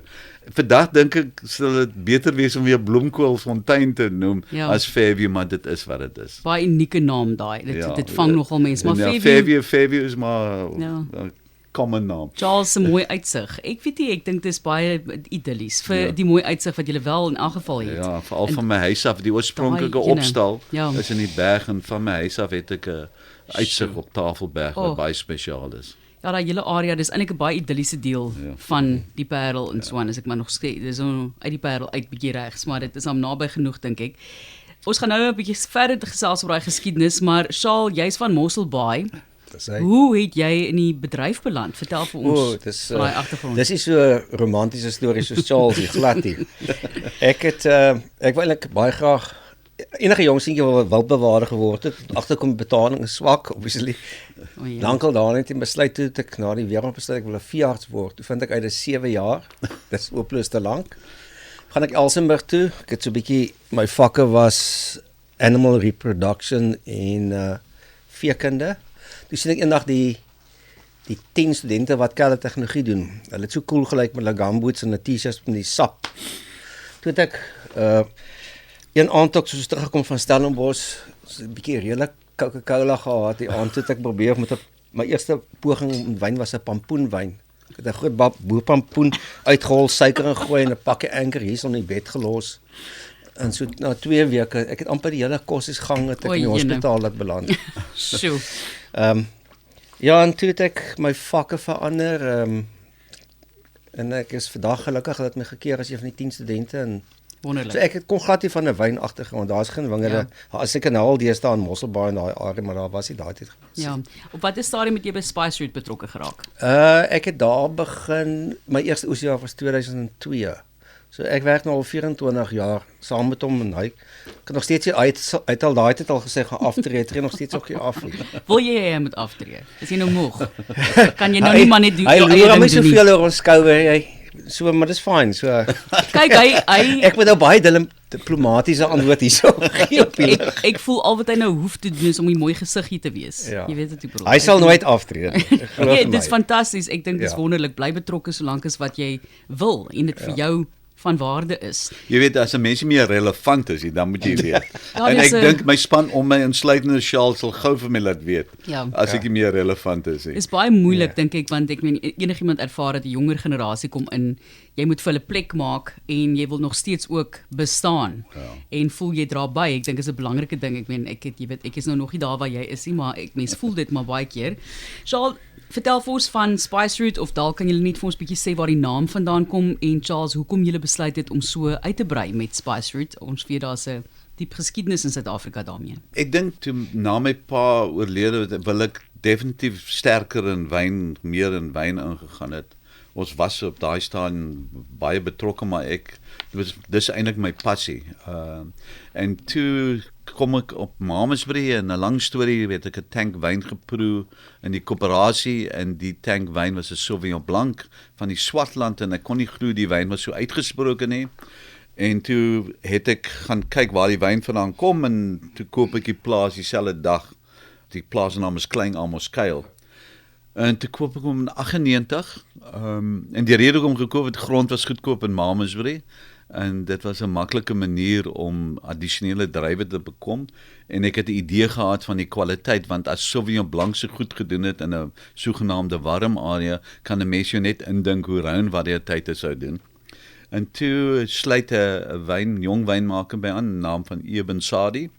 Vandag dink ek sal dit beter wees om weer Bloemkoolsfontein te noem as Fairview, maar dit is wat dit is. Baie unieke naam daai. Dit vang nogal mense, maar Fairview is maar common naam. Charles se mooi uitsig. Ek weet nie, ek dink dit is baie idillies vir die mooi uitsig wat jy wel in elk geval het. Ja, veral van my huis af, die oorspronklike opstal is in die berg en van my huis af het ek 'n uitsig op Tafelberg wat baie spesiaal is. Ja, daai hele area, dis eintlik 'n baie idilliese deel van die Parel en so aan, as ek maar nog sê, dis uit die Parel uit bietjie regs, maar dit is al naby genoeg dink ek. Ons gaan nou 'n bietjie verder gesels oor daai geskiedenis, maar Charles, jy's van Mossel Bay. is hy. Hoe het jy in die bedryf beland? Vertel vir ons O, dis van daai agtergrond. dis is so 'n romantiese storie soos Charles die glad nie. Ek wou eintlik baie graag enige jong seentjie wat wildbewaarder geword het, agterkom die betaling is swak, obviously. Lankal daar net en besluit toe dat ek na die weermag besluit ek wil 'n veearts word. Toe vind ek uit is 7 jaar. Dis hopeloos te lank. Gaan ek Elsenburg toe. Ek het so 'n bietjie my vakke was animal reproduction en veekunde. Toe sien ek eendag die 10 studente wat kelle tegnologie doen. Hulle het so cool gelyk met hulle gumboots en 'n T-shirts met die sap. Toe het ek een aand ook soos teruggekom van Stellenbosch, so 'n bietjie redelik Coca-Cola gehad. Die aand toe het ek probeer met my eerste poging met wyn was 'n pampoenwyn. Ek het 'n groot boerpampoen uitgerol, suiker ingooi en 'n pakkie Anchor hier onder die bed gelos. En so na 2 weke, ek het amper die hele koshuisgang het ek in die hospitaal laat beland. Sjoe. Ja, en toe het ek my vakke verander en ek is vandag gelukkig dat my gekeer as een van die 10 studente en Wonderlik. so ek kon glad nie van 'n wyn agtergrond. Daar's geen wingerde. Daar is seker nou al deesdae in Mosselbaai en daai area, maar daar was nie daai tyd gewees. Ja. Op watter stadium het jy by Spice Route betrokke geraak? Ek het daar begin, my eerste oesjaar was 2002. So ek werk nou al 24 jaar saam met hom en hy kan nog steeds uit al daai tyd al gesê gaan aftree, tree nog steeds ook nie af nie. Wil jy hy moet aftree? Is jy nou moeg? Kan jy nou nie maar net doen? Hy jou eie loer ding my doen nie? soveel oor ons skouer, so maar dis fyn. So Kyk, hy ek moet nou baie diplomatiese antwoord hierso gee op hier. ek voel al wat hy nou hoef te doen is om 'n mooi gesiggie te wees. Ja. Jy weet wat ek bedoel. Hy sal nooit aftree. Nee, dit is fantasties. Ek dink dit is Ja. wonderlik. Bly betrokke solank as wat jy wil en dit vir jou van waarde is. Jy weet as 'n mens nie meer relevant is, dan moet jy weet. Daar En is ek 'n- dink my span om my insluitende Charles sal gou vir my laat weet Ja. as ek nie meer relevant is nie. Is baie moeilik dink ek want ek meen enigiemand ervaar dat 'n jonger generasie kom in, jy moet vir hulle plek maak en jy wil nog steeds ook bestaan. En voel jy dra by. Ek dink is 'n belangrike ding. Ek meen jy weet ek is nou nog nie daar waar jy is nie, maar mens voel dit maar baie keer. Charles, vertel vir ons van Spice Route of dalk kan julle net vir ons bietjie sê waar die naam vandaan kom en Charles, hoekom julle besluit het om so uit te brei met Spice Route? Ons weet daar's 'n diep geskiedenis in Suid-Afrika daarmee. Ek dink toe na my pa oorlede wil ek definitief sterker in wyn, meer in wyn ingegaan het. Ons was op daai staan baie betrokke, maar dis eintlik my passie. En toe kom ek op Mamasbury en 'n lang storie, weet ek 'n tank wyn geproe in die koöperasie en die tank wyn was 'n Sauvignon Blanc van die Swartland en ek kon nie glo die wyn was so uitgesproke nie. En toe het ek gaan kyk waar die wyn vandaan kom en toe koop ek die plaas dieselfde dag. Die plaas se naam is Klein Amoskuil. En toe koop ek hom in 98. En die rede hoekom gekoop het, grond was goedkoop in Mamasbury. En dit was 'n maklike manier om addisionele druiwe te bekom en ek het 'n idee gehad van die kwaliteit want as Sauvignon Blanc so goed gedoen het in 'n sogenaamde warm area kan 'n mens jou net indink hoe Rhône variëteite sou doen. En toe sluit 'n jong wynmaker by aan, naam van Eben Sadi.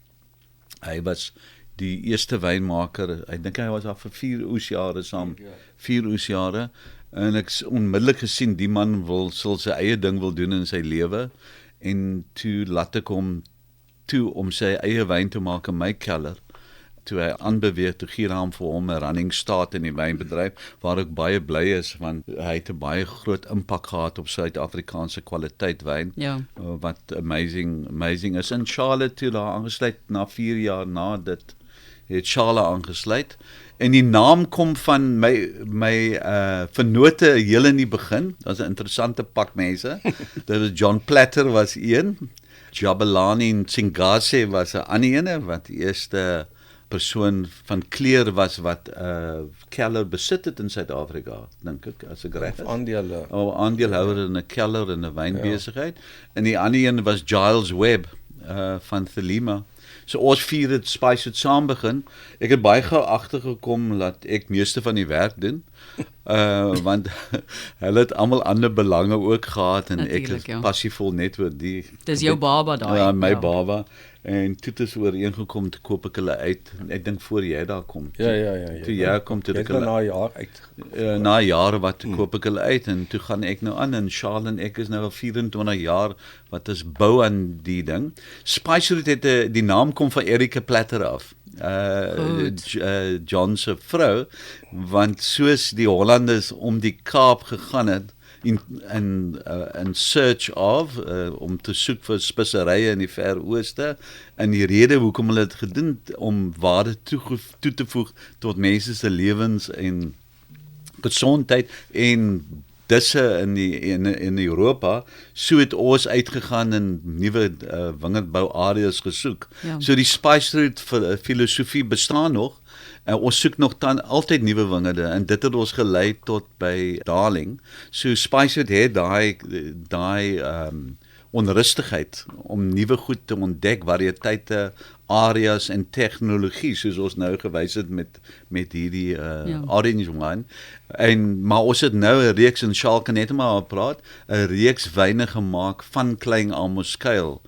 Hy was die eerste wynmaker. Ek dink hy was daar vir 4 oesjare saam. 4 oesjare. En ek onmiddellik gesien die man sal sy eie ding wil doen in sy lewe en toe laat ek hom toe om sy eie wyn te maak in my kelder. Toe hy aanbeweeg toe gee hom vir hom 'n running start in die wynbedryf waar ek baie bly is want hy het 'n baie groot impak gehad op Suid-Afrikaanse kwaliteit wyn. Ja. Wat amazing is. En Charlotte toe daar aangesluit na 4 jaar na dit het Charlotte aangesluit. En die naam kom van my vennote heel in die begin. Daar's 'n interessante pak mense. Dit was John Platter was een, Jabulani Ntshingase was 'n ander ene wat die eerste persoon van kleur was wat keller besit het in Suid-Afrika, dink ek as ek reg is. Aandele. Aandeelhouer in 'n keller en 'n wynbesigheid. En die ander een was Giles Webb van Thelema. So ons 4 het Spice het saam begin. Ek het baie gou agtergekom dat ek meeste van die werk doen. Want hulle het almal ander belange ook gehad en Natuurlijk, ek is ja. passievol net oor die. Dis jou baba daai. Ja, my baba. En toe het ons ooreengekom te koop ek hulle uit. Ek dink voor jy daar kom. Ja. Toe jy kom toe Jy ek het hulle na 'n jaar uit. na jare wat koop ek hulle uit en toe gaan ek nou aan en Charles en ek is nou al 24 jaar wat ons bou aan die ding. Spice Route het die naam kom van Erika Platter af. Goed. John se vrou, want soos die Hollanders om die Kaap gegaan het in search of om te soek vir speserye in die Ver Ooste, en die rede hoekom hulle dit gedoen om waarde toe te voeg tot mense se lewens en gesondheid en disse in Europa, so het ons uitgegaan en nuwe wingerdbou areas gesoek. Ja. So die Spice Route filosofie bestaan nog. Ons soek nog dan altyd nuwe wingerde en dit het ons gelei tot by Darling. So Spice Route het daai onrustigheid om nuwe goed te ontdek, variëteite, areas en tegnologie, soos ons nou gewys het met hierdie orange wine. Maar ons het nou 'n reeks, en Charles kan net maar praat, 'n reeks wyne gemaak van Klein Almoskuil,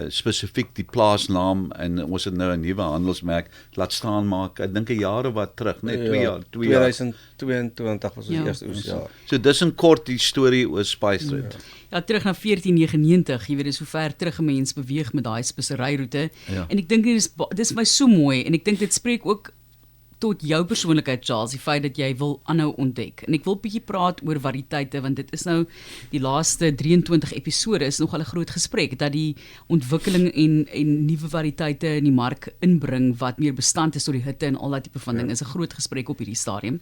spesifiek die plaasnaam, en ons het nou 'n nuwe handelsmerk laat staan maak, ek dink 'n jaar of wat terug, net 2 jaar. 2022 was ons eerste oesjaar. So dis 'n kort die storie oor Spice Route. Ja, terug na 1499, jy weet, dis hoe ver terug 'n mens beweeg met daai speseryroete. Ja. En ek dink dis vir my so mooi, en ek dink dit spreek ook tot jou persoonlikheid, Charles, die feit dat jy wil aanhou ontdek. En ek wil 'n bietjie praat oor variëteite, want dit is nou die laaste 23 episode is nogal 'n groot gesprek, dat die ontwikkeling en nuwe variëteite in die mark inbring wat meer bestand is tot die hitte en al daai tipe van ding, is 'n groot gesprek op hierdie stadium.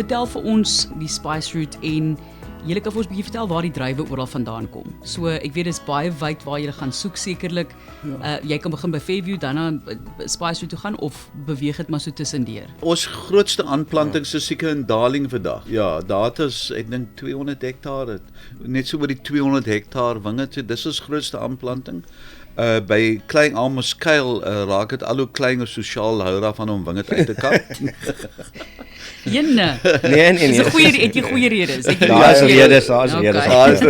Vertel vir ons die Spice Route en julle kan vir ons 'n bietjie vertel waar die druiwe oral vandaan kom. So ek weet dis baie wyd waar julle gaan soek sekerlik. Jy kan begin by Fairview, dan na Spice Route toe gaan of beweeg dit maar so tussendeur. Ons grootste aanplantings is seker in Darling vandag. Ja, daar is ek dink 200 hektaar, net so oor die 200 hektaar wingerd. So dis ons grootste aanplanting. By Klein Almoskuil raak dit al hoe kleiner, sosiaal hou daarvan om wingerd uit te kap. Jenne. Nee, Dis 'n goeie, het jy goeie redes. Daar is redes.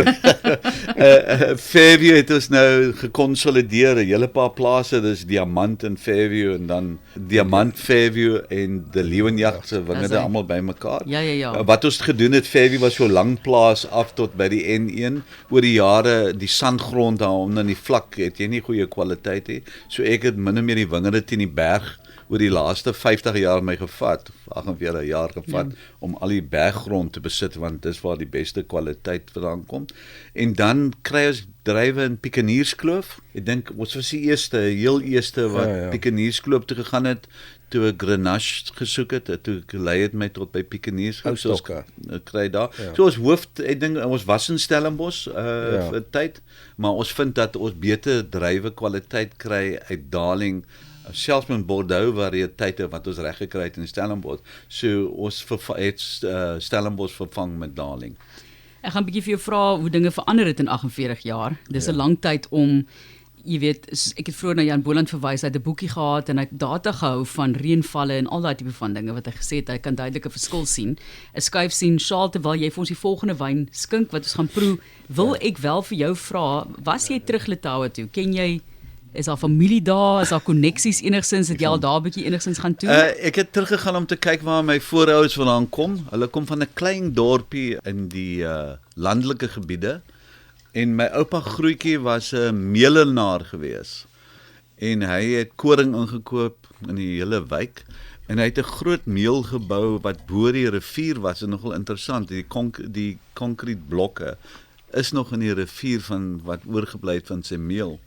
Fairview het ons nou gekonsolideer, 'n hele paar plase, dis Diamant in Fairview en dan Diamant Fairview en die Leeuwenjacht se wingerde almal bymekaar. Ja. Wat ons gedoen het, Fairview was so lank plaas af tot by die N1. Oor die jare, die sandgrond daar onder in die vlak het jy nie goeie kwaliteit nie. So ek het min of meer die wingerde teen die berg oor die laaste 50 jaar my gevat, 48 jaar gevat, om al die berggrond te besit, want dis waar die beste kwaliteit vandaan kom. En dan kry ons druiwe in Piekenierskloof. Ek dink ons was die heel eerste wat Piekenierskloof toe gegaan het, toe ek Grenache gesoek het, toe lei het my tot by Piekenierskloof. So ons kry daar. So ons ek dink ons was in Stellenbosch vir tyd, maar ons vind dat ons beter druiwe kwaliteit kry uit Darling, selfs met Bordeaux variëteite wat ons reg gekry het in Stellenbosch. So ons het Stellenbosch vervang met Darling. Ek gaan 'n bietjie vir jou vra hoe dinge verander het in 48 jaar. Dis 'n lang tyd om, jy weet, ek het vroeër na Jan Boland verwys, hy het 'n boekie gehad en hy het data gehou van reënvalle en al daai tipe van dinge wat hy gesê het, hy kan duidelik 'n verskil sien. 'n Skuif sien, Charles, terwyl jy vir ons die volgende wyn skink wat ons gaan proe, wil ek wel vir jou vra, was jy terug Litaue toe? Ken jy, is daar familie daar, is daar koneksies enigsins, het jy al daar 'n bietjie enigsins gaan toe? Ek het teruggegaan om te kyk waar my voorouers vandaan kom. Hulle kom van 'n klein dorpie in die landelike gebiede. En my oupa Grootjie was 'n meelenaar gewees. En hy het koring ingekoop in die hele wijk. En hy het 'n groot meel gebou wat bo die rivier was, en nogal interessant, die konkrietblokke is nog in die rivier van wat oorgebly het van sy meel.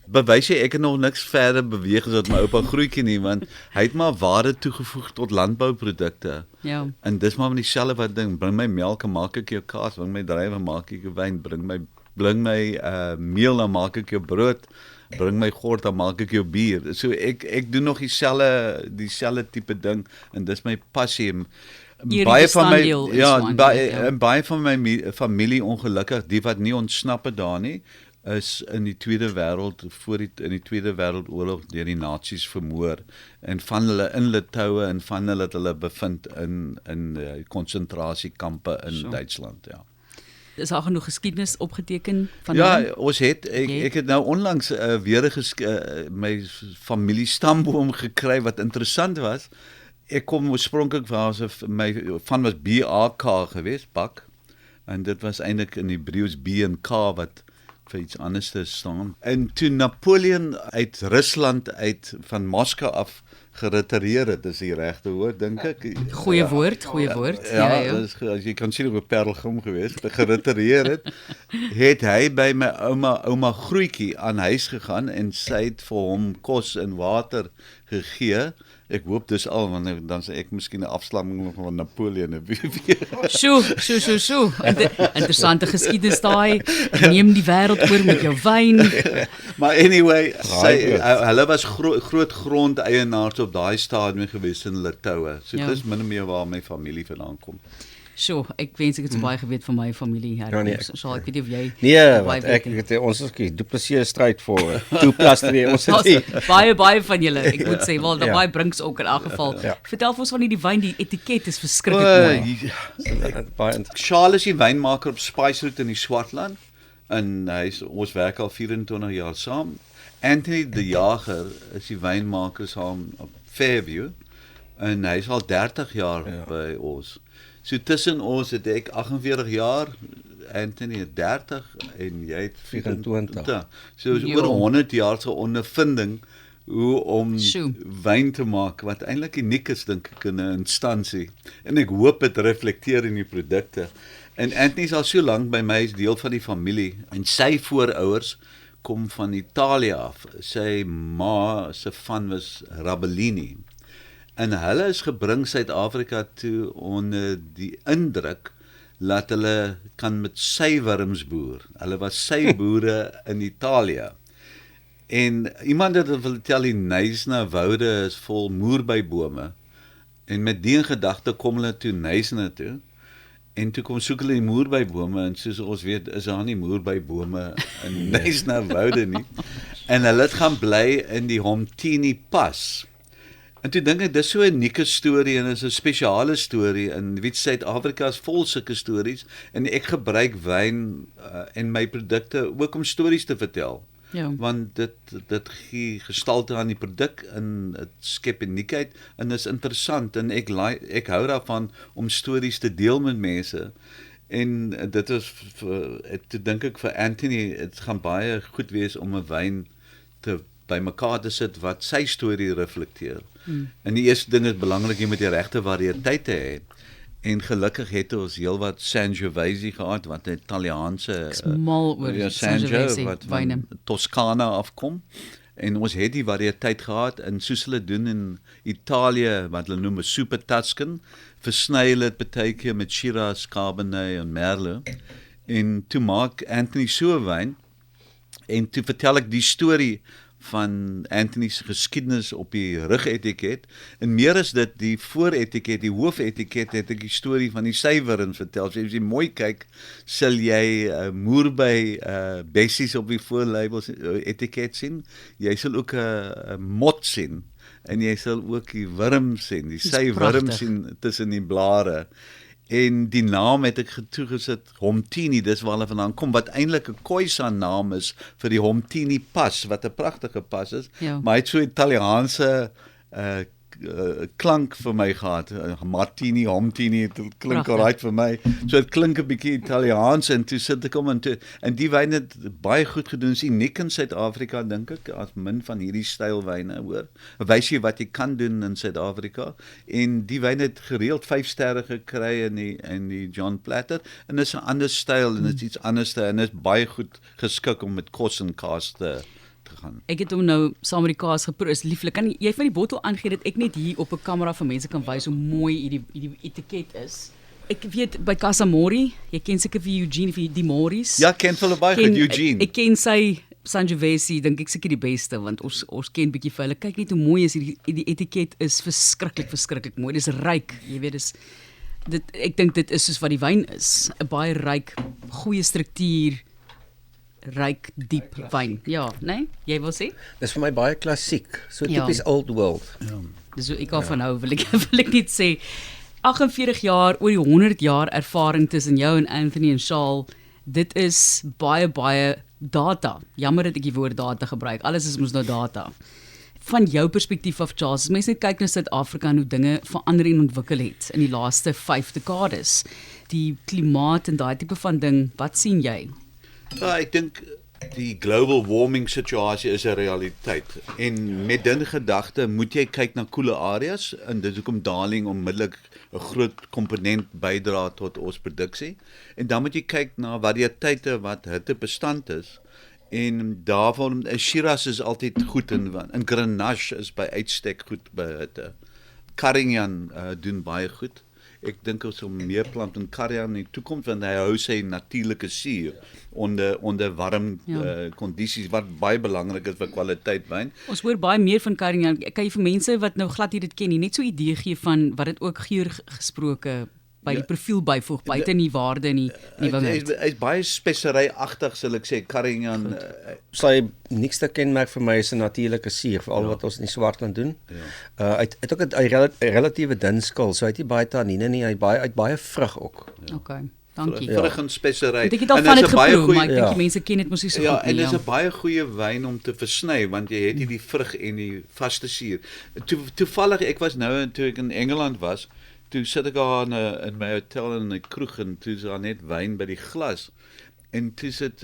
Bewys jy ek het nog niks verder beweeg as wat my oupa Grootjie nie, want hy het maar waarde toegevoeg tot landbouprodukte. Ja. En dis maar van dieselfde wat ding, bring my melk en maak ek jou kaas, bring my druiwe maak ek jou wyn, bring my meel en maak ek jou brood. bring my gort, dan maak ek jou bier. So ek doen nog dieselfde tipe ding en dis my passie. Baie van my baie van my familie ongelukkig, die wat nie ontsnap het daar nie, is in die Tweede Wêreldoorlog deur die Nasies vermoor en van hulle in Litouwe en van hulle bevind in konsentrasiekampe in Duitsland, ja. Is daar genoeg geskiedenis opgeteken van ons het ek het nou onlangs weer my familie stamboom gekry wat interessant was. Ek kom oorspronklik my van was BAK geweest, Bak. En dit was eintlik in Hebreëus B en K wat vir iets anders te staan. En toe Napoleon uit Rusland van Moskou af geretireer het, is die regte woord dink ek. Goeie woord. Ja. Dis, as jy kan sien op 'n Parelgrim geweest, geretireer het hy by my ouma Grootjie aan huis gegaan en sy het vir hom kos en water gegee. Ek hoop dis al, want dan sê ek miskien 'n afslamming van Napoleon. Sjoe. Interessante geskiedenis daai. Neem die wêreld oor met jou wyn. Maar anyway, hulle was groot grondeienaars op daai stadium gewees in Litouwe. So dis min of meer waar my familie vandaan kom. Sjoe, ek wens ek het so baie geweet van my familie herkoms. So ek weet nie of jy ons is Du Plessis stryd vir 2+3. Ons het baie van julle. Ek moet sê, wel daai brinks ook in elk geval. Vertel vir ons van die wyn, die etiket is verskriklik mooi. Charles is die wynmaker op Spice Route in die Swartland en ons werk al 24 jaar saam. Anthony de Jager is die wynmaker saam op Fairview en hy is al 30 jaar by ons. So tussen ons het ek 48 jaar, Anthony het 30 en jy het 24. So is oor 100 jaar se ondervinding hoe om wyn te maak wat eintlik uniek is dink ek in 'n instansie. En ek hoop dit reflekteer in die produkte. En Anthony is al so lank by my, is deel van die familie en sy voorouers kom van Italië af. Sy ma se van was Rabellini. En hulle is gebring Suid-Afrika toe onder die indruk dat hulle kan met sywurms boer. Hulle was syboere in Italië. En iemand het wil vertel die Knysna woude is vol moerbybome. En met die gedagte kom hulle toe Knysna toe. En toe kom soek hulle die moerbybome en soos ons weet is daar nie moerbybome in Knysna woude nie. En hulle het gaan bly in die Homtini Pas. En toe dink ek, dis so 'n unieke storie en is 'n spesiale storie en weet Suid-Afrika is vol sulke stories en ek gebruik wyn en my produkte ook om stories te vertel. Ja. Want dit gee gestalte aan die produk en dit skep uniekheid en is interessant en ek hou daarvan om stories te deel met mense. En dit is toe dink ek vir Anthony, dit gaan baie goed wees om 'n wyn te by mekaar te sit wat sy storie reflekteer. En die eerste ding is belangrik, jy moet die regte variëteite hê. En gelukkig het ons heelwat Sangiovese gehad wat 'n Italiaanse Sangiovese wat van Toscana afkom. En ons het die variëteit gehad en soos hulle doen in Italië wat hulle noem 'n Super Tuscan, versny hulle dit baie keer met Shiraz, Cabernet en Merlot. En toe maak Anthony so 'n wyn en toe vertel ek die storie van Anthony se geskiedenis op die rugetiket en meer as dit die vooretiket, die hoofetiket het ek die storie van die sywurms vertel. So as jy mooi kyk, sal jy moerby bessies op die voorlabel etiket sien. Jy sal ook 'n mot sien en jy sal ook die wurm sien, die sywurm sien tussen die blare. En die naam het ek toegesit Homtini, dis waar hulle vandaan kom, wat eintlik 'n Khoisan naam is vir die Homtini Pas, wat 'n pragtige pas is, maar hy het so Italiaanse klank vir my gehad. Martini, Homtini, dit klink alright vir my. So dit klink 'n bietjie Italiaans en toe sit ek hom en die wyn het baie goed gedoen. Is uniek in Suid-Afrika dink ek, as min van hierdie stylwyne hoor. Wys jy wat jy kan doen in Suid-Afrika en die wyn het gereeld 5 sterre gekry in die John Platter en is 'n ander styl en dit is iets anders en is baie goed geskik om met kos en kaas te gaan. Ek het hom nou saam met die kaas geproe, is lieflik. Kan jy van die bottel aangee dat ek net hier op 'n kamera vir mense kan wys hoe mooi hierdie etiket is? Ek weet by Casa Mori, jy ken seker vir Eugene vir die Moris. Ja, ken hulle baie goed Eugene. Ek ken sy Sangiovese dink ek seker die beste want ons ken bietjie vir hulle. Kyk net hoe mooi is die etiket is verskriklik mooi. Dis ryk. Jy weet ek dink dit is soos wat die wyn is. 'n Baie ryk, goeie struktuur, ryk, diep wyn. Ja, nee? Jy wil sê? Dis vir my baie klassiek, so Ja. tipies old world. Dis hoe ek al van hou, wil ek net sê. 48 jaar, oor die 100 jaar ervaring tussen jou en Anthony en Charles. Dit is baie data. Jammer dat ek die woord data gebruik. Alles is mos nou data. Van jou perspektief af, Charles, as mens net kyk na Suid-Afrika en hoe dinge verander en ontwikkel het in die laaste 5 dekades, die klimaat en daai tipe van ding, wat sien jy? Ja, ek dink die global warming situasie is 'n realiteit. En met dit gedagte moet jy kyk na koele areas en dit hoekom daling onmiddellik 'n groot komponent bydra tot ons produksie. En dan moet jy kyk na variëteite wat hittebestand is. En daarvan Shiraz is altyd goed in Grenache is by uitstek goed by hitte. Carignan doen baie goed. Ek dink ons sal meer plant in Carignan in die toekoms want hy hou sy natuurlike suur onder warm kondisies wat baie belangrik is vir kwaliteit wyn. Ons hoor baie meer van Carignan. Kan jy vir mense wat nou glad nie dit ken nie, net so 'n idee gee van wat dit ook geur gesproke by die profiel byvoeg, buite in die waarde in die wingerd. Hy's baie speseryagtig sal ek sê. Carignan Sy nikste kenmerk vir my is 'n natuurlike suur, veral wat ons in die Swartland doen. Hy het ook 'n relatiewe dun skil, so hy het nie baie tannine nie, hy het baie vrug ook. Okay, dankie. Vrug en spesery. Ek het al van dit geproe, maar ek dink die mense ken dit mos nie so goed nie. En dit is 'n baie goeie wyn om te versny want jy het hierdie vrug en die vaste suur. Toevallig ek was nou toe ek in Engeland was, toe sit ek daar in my hotel in 'n kroeg en toe is daar net wyn by die glas. En toe sit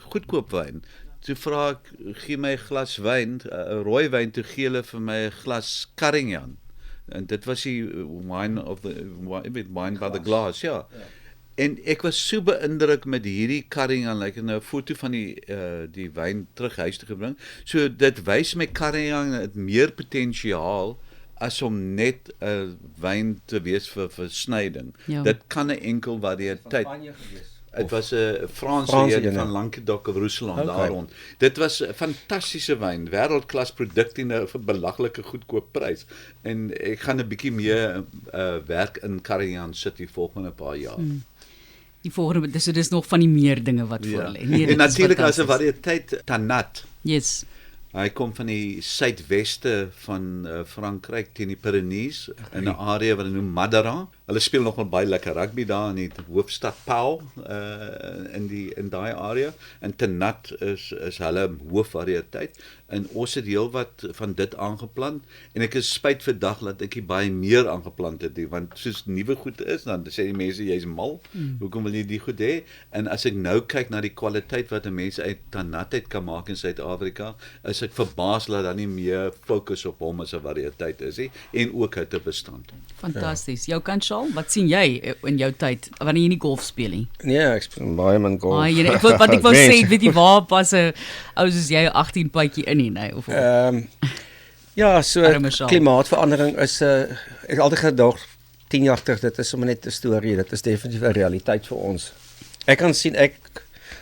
goedkoop wyn. Toe vra ek, gee my 'n glas wyn, 'n rooi wyn, toe gee hulle vir my 'n glas Carignan. En dit was die wine by the glass, ja. En ek was so beïndruk met hierdie Carignan, ek het nou 'n foto van die wyn terug huis toe gebring. So dit wys my Carignan het meer potensiaal as om net 'n wyn te wees vir versnyding. Ja. Dit kan 'n enkel variëteit. Dit was 'n Franse een van Languedoc of Roussillon daar rond. Dit was 'n fantastiese wyn, wêreldklas produk teen 'n belaglike goedkoop prys. En ek gaan 'n bietjie meer werk in Carignan sit die volgende paar jaar. Die volgende, dis nog van die meer dinge wat voor lê. Nee, en natuurlik as 'n variëteit Tannat. Yes. Hy kom van die suidweste van Frankryk teen die Pyrenees in 'n area wat hulle noem Madara. Hulle speel nogal baie lekker rugby daar in die hoofstad Pau in daai area. En Tannat is hulle hoofvariëteit. En ons het heelwat van dit aangeplant en ek is spyt vandag dat ek nie baie meer aangeplant het nie, want soos nuwe goed is, dan sê die mense jy's mal. Hoekom wil jy die goed hê? En as ek nou kyk na die kwaliteit wat 'n mens uit Tannat uit kan maak in Suid-Afrika, is ek verbaas dat daar nie meer fokus op hom as 'n variëteit is nie en ook hittebestand. Fantasties. Jou kant Charles, wat sien jy in jou tyd wanneer jy nie golf speel nie? Nee, ek speel baie min golf. Ek wou sê, weet jy waar pas 'n ou soos jy 18 pytjie in nie, nee, of ja, so klimaatverandering is ek het altyd gedog 10 jaar terug, dit is sommer net 'n storie, dit is definitief 'n realiteit vir ons. Ek kan sien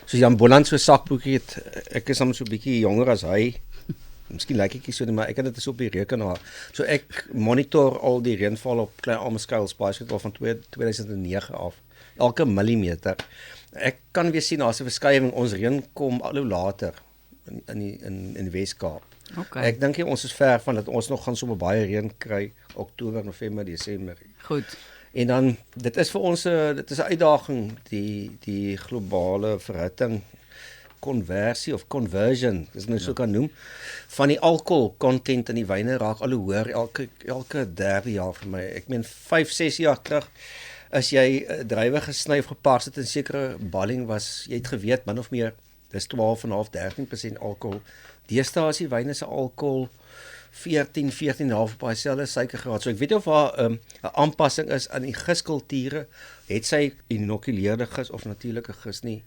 soos Jan Boland so sakboekie het, ek is soms so 'n bietjie jonger as hy. Miskien lyk ek nie so nie, maar ek het dit is op die rekenaar. So ek monitor al die reënval op Klein Almeskuil Spaaisveld van 2009 af. Elke millimeter. Ek kan weer sien daar's 'n verskywing, ons reën kom al hoe later in die Wes-Kaap. Okay. Ek dink ons is ver van dat ons nog gaan sommer baie reën kry Oktober, November, Desember. Goed. En dan dit is vir ons dit is 'n uitdaging die globale verhitting konversie of conversion, as mens so kan noem, van die alkohol content in die wyne raak al hoe hoër elke derde jaar vir my. Ek meen 5-6 jaar terug as jy druiwe gesny of gepars het in sekere balling was, jy het geweet min of meer dis 12,5-13% alkohol. Deesdae is die wyne se alkohol 14,5 op dieselfde suikergraad. So ek weet of daar 'n aanpassing is aan die giskulture, het sy inokuleerde gis of natuurlike gis nie,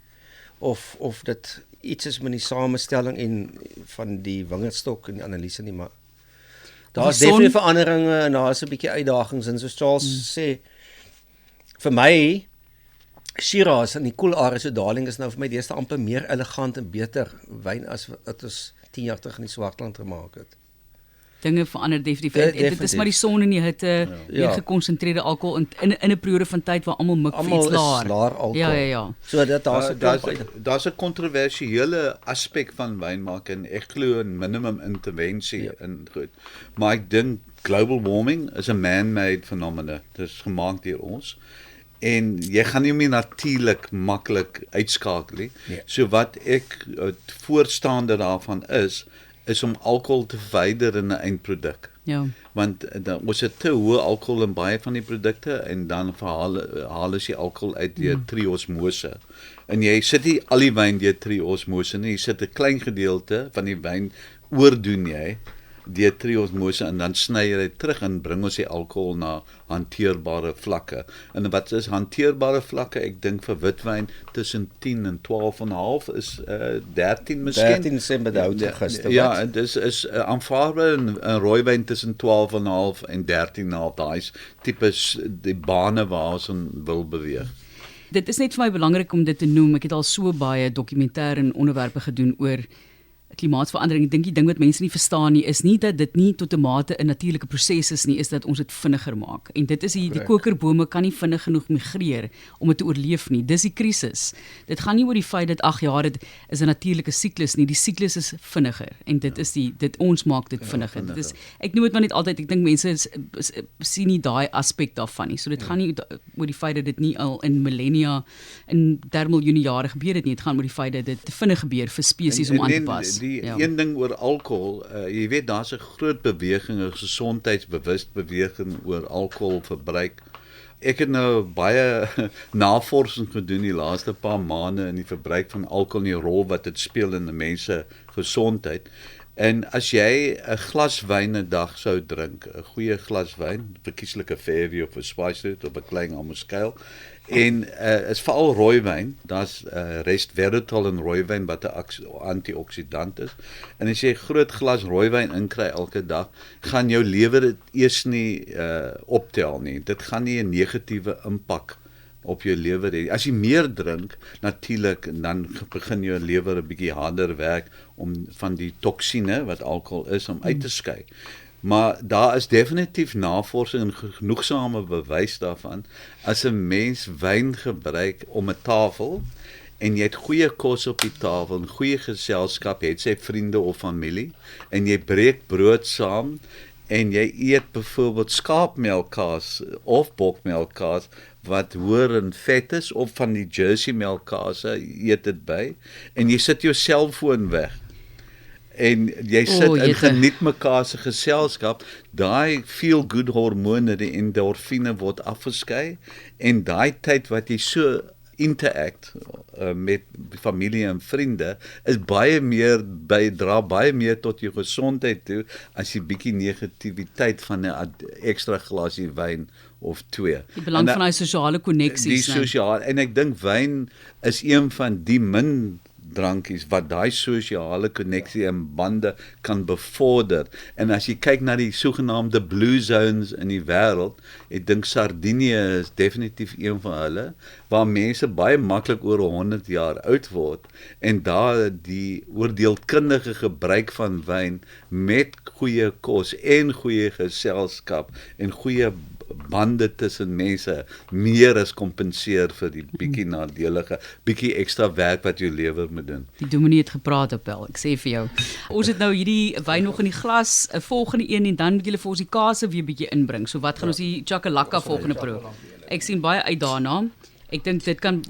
of dit iets is met die samestelling en van die wingerdstok en die analise nie, maar daar's definitief veranderinge en daar's 'n bietjie uitdagings en soos Charles sê, vir my, Shiraz in die koel area so Darling is nou vir my deesdae amper meer elegant en beter wyn as wat ons 10 jaar terug in die Swartland gemaak het. Dinge verander definitief. Dit is maar die son en die hitte, die gekonsentreerde alkohol in 'n periode van tyd waar almal mik vir iets laer. Laer alkohol. Ja. So dat Daar's 'n kontroversiële aspek van wynmaak en ek glo in minimum intervensie in goed. Maar ek dink global warming is 'n man-made fenomena. Dit is gemaak deur ons. En jy gaan nie meer natuurlik maklik uitskakel nie. Nee. So wat ek voorstander daarvan is om alkohol te verwyder in 'n eindproduk. Ja. Want dan ons het te hoë alkohol in baie van die produkte en dan haal jy alkohol uit deur triosmose. En jy sit nie al die wyn deur triosmose nie, jy sit 'n klein gedeelte van die wyn oordoen jy deur triosmose en dan sny jy dit terug en bring ons die alkohol na hanteerbare vlakke. En wat is hanteerbare vlakke? Ek dink vir witwyn tussen 10 en 12,5 is 13 miskien. 13 sê met die houte gister. Ja, dit is aanvaarbaar in rooiwyn tussen 12,5 en 13,5. Daai tipes die bane waar ons wil beweeg. Dit is net vir my belangrik om dit te noem. Ek het al so baie dokumentêre en onderwerpe gedoen oor klimaatsverandering. Ek dink die ding wat mense nie verstaan nie is nie dat dit nie tot 'n mate 'n natuurlike proses is nie, is dat ons dit vinniger maak. En dit is die kokerbome kan nie vinnig genoeg migreer om dit te oorleef nie. Dis die krisis. Dit gaan nie oor die feit dat 8 jaar dit is 'n natuurlike siklus nie. Die siklus is vinniger en dit is ons maak dit vinniger. Dit is ek noem dit maar net altyd, ek dink mense sien nie daai aspek daarvan nie. So dit gaan nie oor die feit dat dit nie al in millennia in 3 miljoen jare gebeur het nie. Dit gaan oor die feit dat dit te vinnig gebeur vir spesies om aan te pas. Een ding oor alkohol, jy weet daar's 'n groot beweging, 'n gesondheidsbewust beweging oor alkoholverbruik. Ek het nou baie navorsing gedoen die laaste paar maande in die verbruik van alkohol en die rol wat dit speel in 'n mens se gesondheid. En as jy 'n glas wyn 'n dag sou drink, 'n goeie glas wyn, verkieslik 'n Fairview of 'n Spiceroot of 'n klein Amstel, en is veral rooiwyn, daar's resveratrol in rooiwyn wat 'n antioksidant is. En as jy 'n groot glas rooiwyn inkry elke dag, gaan jou lewer dit eers nie optel nie. Dit gaan nie 'n negatiewe impak op jou lewer hê. As jy meer drink, natuurlik, dan begin jou lewer 'n bietjie harder werk om van die toksine wat alkohol is om uit te skei. Maar daar is definitief navorsing en genoegsame bewys daarvan as 'n mens wyn gebruik om 'n tafel en jy het goeie kos op die tafel en goeie geselskap, het sy vriende of familie en jy breek brood saam en jy eet byvoorbeeld skaapmelkkaas of bokmelkkaas wat hoër in vet is of van die Jersey melkkaas eet dit by en jy sit jou selfoon weg. En jy sit en geniet mekaar se geselskap, daai feel good hormone, die endorfine word afgeskei en daai tyd wat jy so interact met familie en vriende is baie meer bydra baie meer tot jou gesondheid toe as jy bietjie negativiteit van 'n ekstra glasie wyn of 2. Die belang van daai sosiale koneksies. Die sosiale en ek dink wyn is een van die min drankies wat daai sosiale koneksie en bande kan bevorder. En as jy kyk na die sogenaamde blue zones in die wêreld, ek dink Sardinië is definitief een van hulle waar mense baie maklik oor 100 jaar oud word en daar die oordeelkundige gebruik van wyn met goeie kos en goeie geselskap en goeie bande tussen mense meer as kompenseer vir die bietjie nadelige, bietjie ekstra werk wat jou lewer moet doen. Die dominee het gepraat op wel, ek sê vir jou. Ons het nou hierdie wyn nog in die glas, 'n volgende een en dan moet julle vir ons die kaase weer bietjie inbring. So wat gaan ons die chakalaka volgende proe? Ek sien baie uit daarna. Ek dink dit kan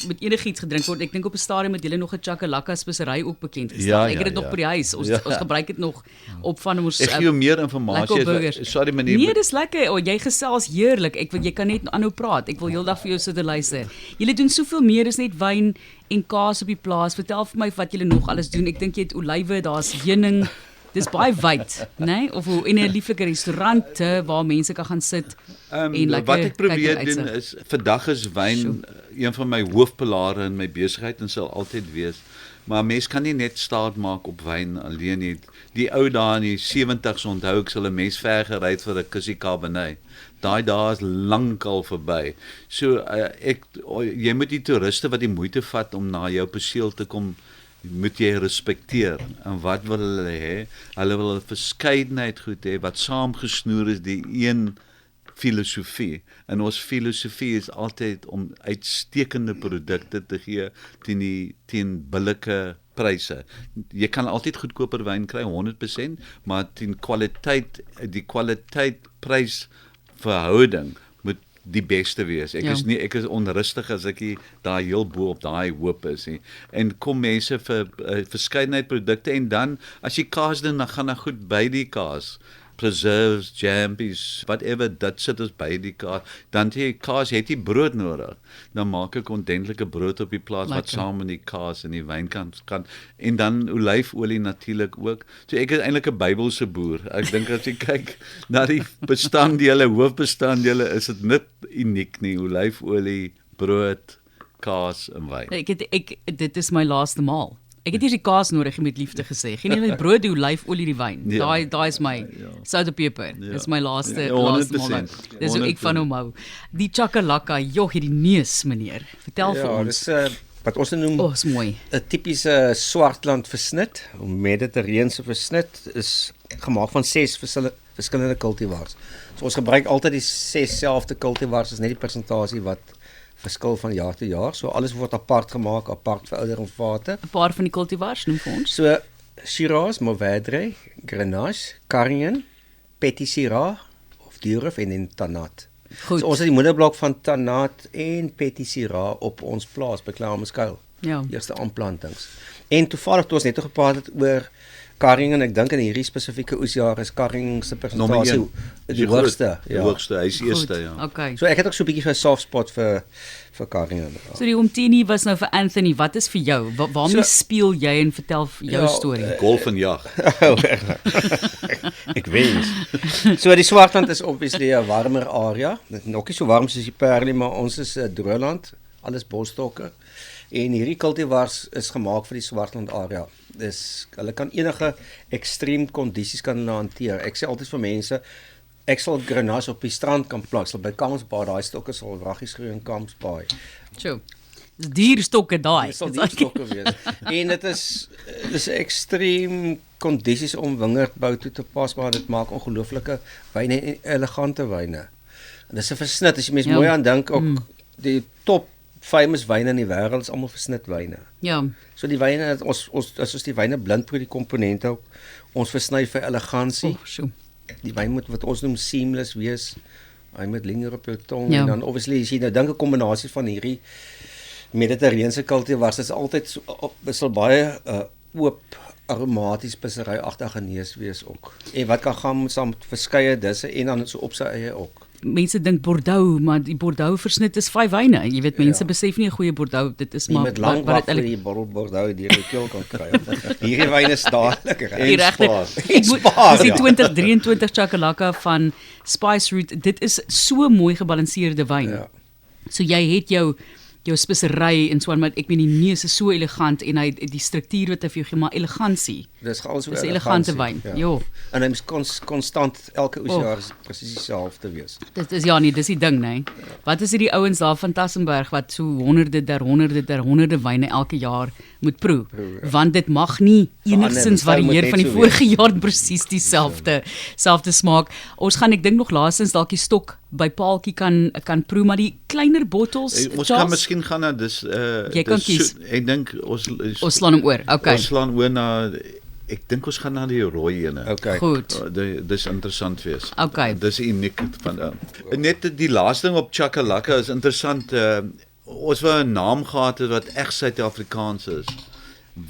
met enigiets gedrink word. Ek dink op 'n stadium het julle nog 'n chakalaka spesery ook bekend gestel. Ek het dit nog by die huis. Ons gebruik dit nog op van ons. Ek gee jou meer inligting. Sorry meneer. Nee, dis lekker. Jy gesels heerlik. Jy kan net aanhou praat. Ek wil heeldag vir jou sit en luister. Julle doen soveel meer as net wyn en kaas op die plaas. Vertel vir my wat julle nog alles doen. Ek dink jy het olywe, daar's heuning. Dis baie wyd, né? Of hoe in 'n lieflike restaurante waar mense kan gaan sit en lekker Wat ek probeer kyk doen uitsig. is, vandag is wyn een van my hoofpilare in my besigheid en sal altyd wees. Maar mens kan nie net staat maak op wyn alleen nie. Die ou dae in die 70's onthou ek sal 'n mens ver gery het vir 'n kussie Cabernet. Daai dae is lankal verby. So jy moet die toeriste wat die moeite vat om na jou perseel te kom, moet jy respekteer. En wat wil hulle hê? Hulle wil 'n verskeidenheid goed hê wat saamgesnoer is die een filosofie. En ons filosofie is altyd om uitstekende produkte te gee teen billike pryse. Jy kan altyd goedkoper wyn kry 100%, maar teen kwaliteit, die kwaliteit-prys verhouding moet die beste wees. Ek is onrustig as ek daar heel bo op daai hoop is nie. En kom mense vir verskeidenheid produkte en dan as jy kaas doen, dan gaan goed by die kaas. Preserves, jampies, whatever, dat sit ons by die kaas. Dan jy kaas, jy het die brood nodig. Dan maak ek ordentlike brood op die plaas wat saam met die kaas en die wyn kan. En dan olyfolie natuurlik ook. So ek is eintlik 'n Bybelse boer. Ek dink as jy kyk na die bestanddele, hoofbestanddele, is dit net uniek nie. Olyfolie, brood, kaas en wyn. Dit is my laaste maal. Ek het eers die kaas nodig met liefde gesê. Geen nie die brood, die olyfolie, die wyn. Daai is my sout en peper. Dis my laaste maal. Dis hoe ek van hom hou. Die chakalaka, hierdie neus meneer. Vertel vir ons. Dis wat ons noem is mooi. 'n tipiese Swartland versnit, 'n mediterrane versnit is gemaak van 6 verskillende kultivars. So ons gebruik altyd die 6 selfde kultivars, is net die persentasie wat verskil van jaar tot jaar. So alles word apart gemaak, apart verouder in vate. 'n Paar van die kultivars noem vir ons. So Shiraz, Mourvedre, Grenache, Carignan, Petit Syrah of Durif en Tannat. Goed. So ons het die moederblok van Tannat en Petit Syrah op ons plaas by Klaarmeskuil. Ja. Eerste aanplantings. En toevallig toe ons net gepraat het oor Carignan, ek dink in hierdie spesifieke oesjaar is Carignan se persentasie die hoogste. Die hoogste, hy is eerste, ja. Okay. So ek het ook so 'n bietjie vir 'n soft spot vir Carignan. So die Omtini was nou vir Anthony. Wat is vir jou? Waarmee speel jy en vertel jou storie? Golf en jag. Ek weet. So die Swartland is obviously 'n warmer area. Nog nie so warm soos die Parel, maar ons is 'n droëland, alles bosstokke. En hierdie kultivars is gemaak vir die Swartland area. Dus hulle kan enige ekstreem kondisies kan hulle hanteer. Ek sê altyd vir mense, ek sal Grenache op die strand kan plant, sal by Kamsbaai, daai stokke sal wraggies groei in Kamsbaai. Sjoe. Dis dierstokke daai. Dit sal dierstokke wees. En dit is ekstreem kondisies om wingerdbou toe te pas, maar dit maak ongelooflike wyne en elegante wyne. En dis 'n versnit, as jy mens mooi aan dink, ook die top famous wyne in die wêreld is almal versnitwyne. Ja. So die wyne, ons die wyne blind vir die komponente ook. Ons versny vir elegansie. Sjoe. Die wyn moet wat ons noem seamless wees. Hy moet linger op jou tong en dan obviously as jy nou dink 'n kombinasie van hierdie mediterrane kultivars is altyd so sal baie oop aromaties speseryagtige neus wees ook. En wat kan gaan saam met verskeie disse en dan so op sy eie ook. Mense dink Bordeaux, maar die Bordeaux versnit is 5 wyne. Jy weet mense besef nie 'n goeie Bordeaux, dit is maar met lank wag vir die bottel Bordeaux deur die keel kan kry. Hierdie wyne is dadelik reg. Dis die 2023 Chakalaka van Spice Route. Dit is so mooi gebalanseerde wyn. Ja. So jy het jou spesery en so aan, maar ek meen die neus is so elegant en hy die struktuur wat hy vir jou gee, maar elegansie. Dis al so 'n elegante wyn. Ja. En hy moet konstant elke oesjaar presies dieselfde wees. Dit is dis die ding, nee. Wat is hierdie ouens daar van Tassenberg wat so honderde wyne elke jaar moet proe? Want dit mag nie enigsins varieer van die vorige jaar presies dieselfde smaak. Ons gaan ek dink nog laasens dalk die stok by Paaltjie kan proe, maar die kleiner bottels. Ons kan miskien gaan na jy kan kies. Ek dink ons slaan hom oor. Okay. Ons slaan oor na ek dink ons gaan na die rooi ene. Okay. Goed. Dis interessant wees. Okay. Dis uniek van net die laaste ding op Chakalaka is interessant. Ons wou 'n naam gehad het wat reg Suid-Afrikaans is,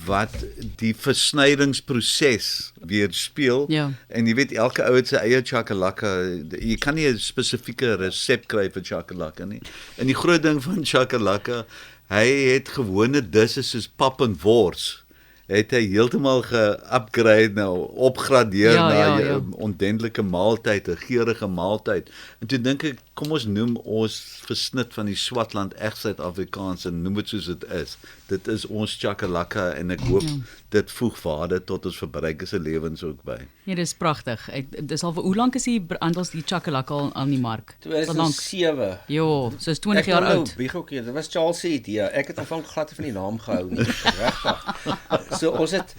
wat die versnydingsproses weerspieël. Ja. En jy weet elke ou het sy eie Chakalaka. Jy kan nie 'n spesifieke resep kry vir Chakalaka nie. En die groot ding van Chakalaka, hy het gewone disse soos pap en wors. het hy heeltemal ge-upgrade nou, opgradeer Ja, na ja, 'n ja. ondentlike maaltyd, 'n geurende maaltyd. En toe dink ek, kom ons noem ons versnit van die Swartland reg Suid-Afrikaans en noem dit soos dit is. Dit is ons chakalaka en ek hoop dit voeg waarde tot ons verbruikers se lewens ook by. Ja, dis pragtig. Dis al hoe lank is die handels die chakalaka al aan die mark? Al lank. 2007. Jo, so is 20 jaar oud. Dit was Charles se idee. Ek het aanvanklik glad nie van die naam gehou nie. Regtig. So ons het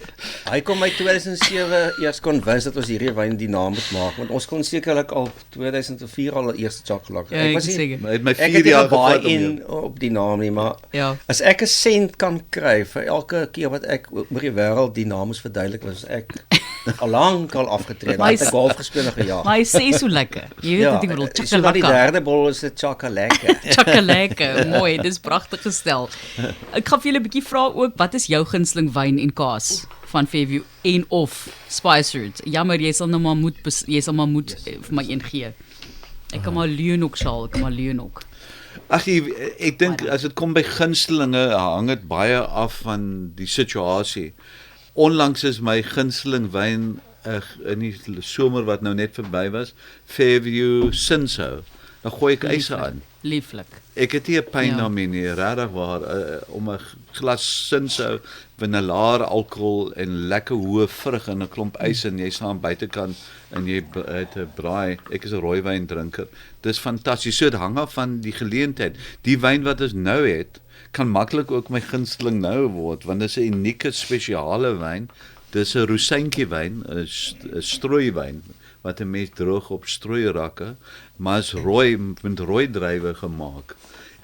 hy kom my 2007 eers convince dat ons hierdie wyn die naam moet maak, want ons kon sekerlik al 2004 al die eerste chakalaka. Ja, ek was seker. Maar het my Ek 4 het nie jaar baie gevat om in op die naam nie, maar Ja. as ek 'n sent kan kry vir elke keer wat ek oor die wêreld die naam moes verduidelik, was ek al lank al afgetree. Maar Ek het golf gespeel en gejaag. Maar hy sê so lekker. Jy weet wat ek bedoel, so wat die chakalaka. derde bol is 'n chakalaka. Chakalaka, mooi, dis pragtig gestel. Ek gaan vir julle 'n bietjie vra ook, wat is jou gunsteling wyn en kaas van Fairview en of Spice Route? Jammer, jy sal maar moet vir my een gee. Ek kan maar Leeuwenhoek sal, ek kan maar Leeuwenhoek. Ag ek dink as dit kom by gunstelinge hang dit baie af van die situasie. Onlangs is my gunsteling wyn in die somer wat nou net verby was, Fairview Cinsault. Dan gooi ek eise aan. Lieflik. Ek het nie 'n pyn Ja. daarmee nie, regtig waar, om 'n glas Cinsault, vanillare alkohol en lekker hoë vrug en 'n klomp ys en jy staan buitekant en jy het 'n braai. Ek is 'n rooiwyn drinker. Dis fantasties. So dit hang af van die geleentheid. Die wyn wat ons nou het, kan maklik ook my gunsteling nou word, want dit is 'n unieke spesiale wyn. Dis 'n rosientjie wyn, 'n strooiwyn wat 'n mens droog op strooirakke, maar is rooi met rooi druiwe gemaak.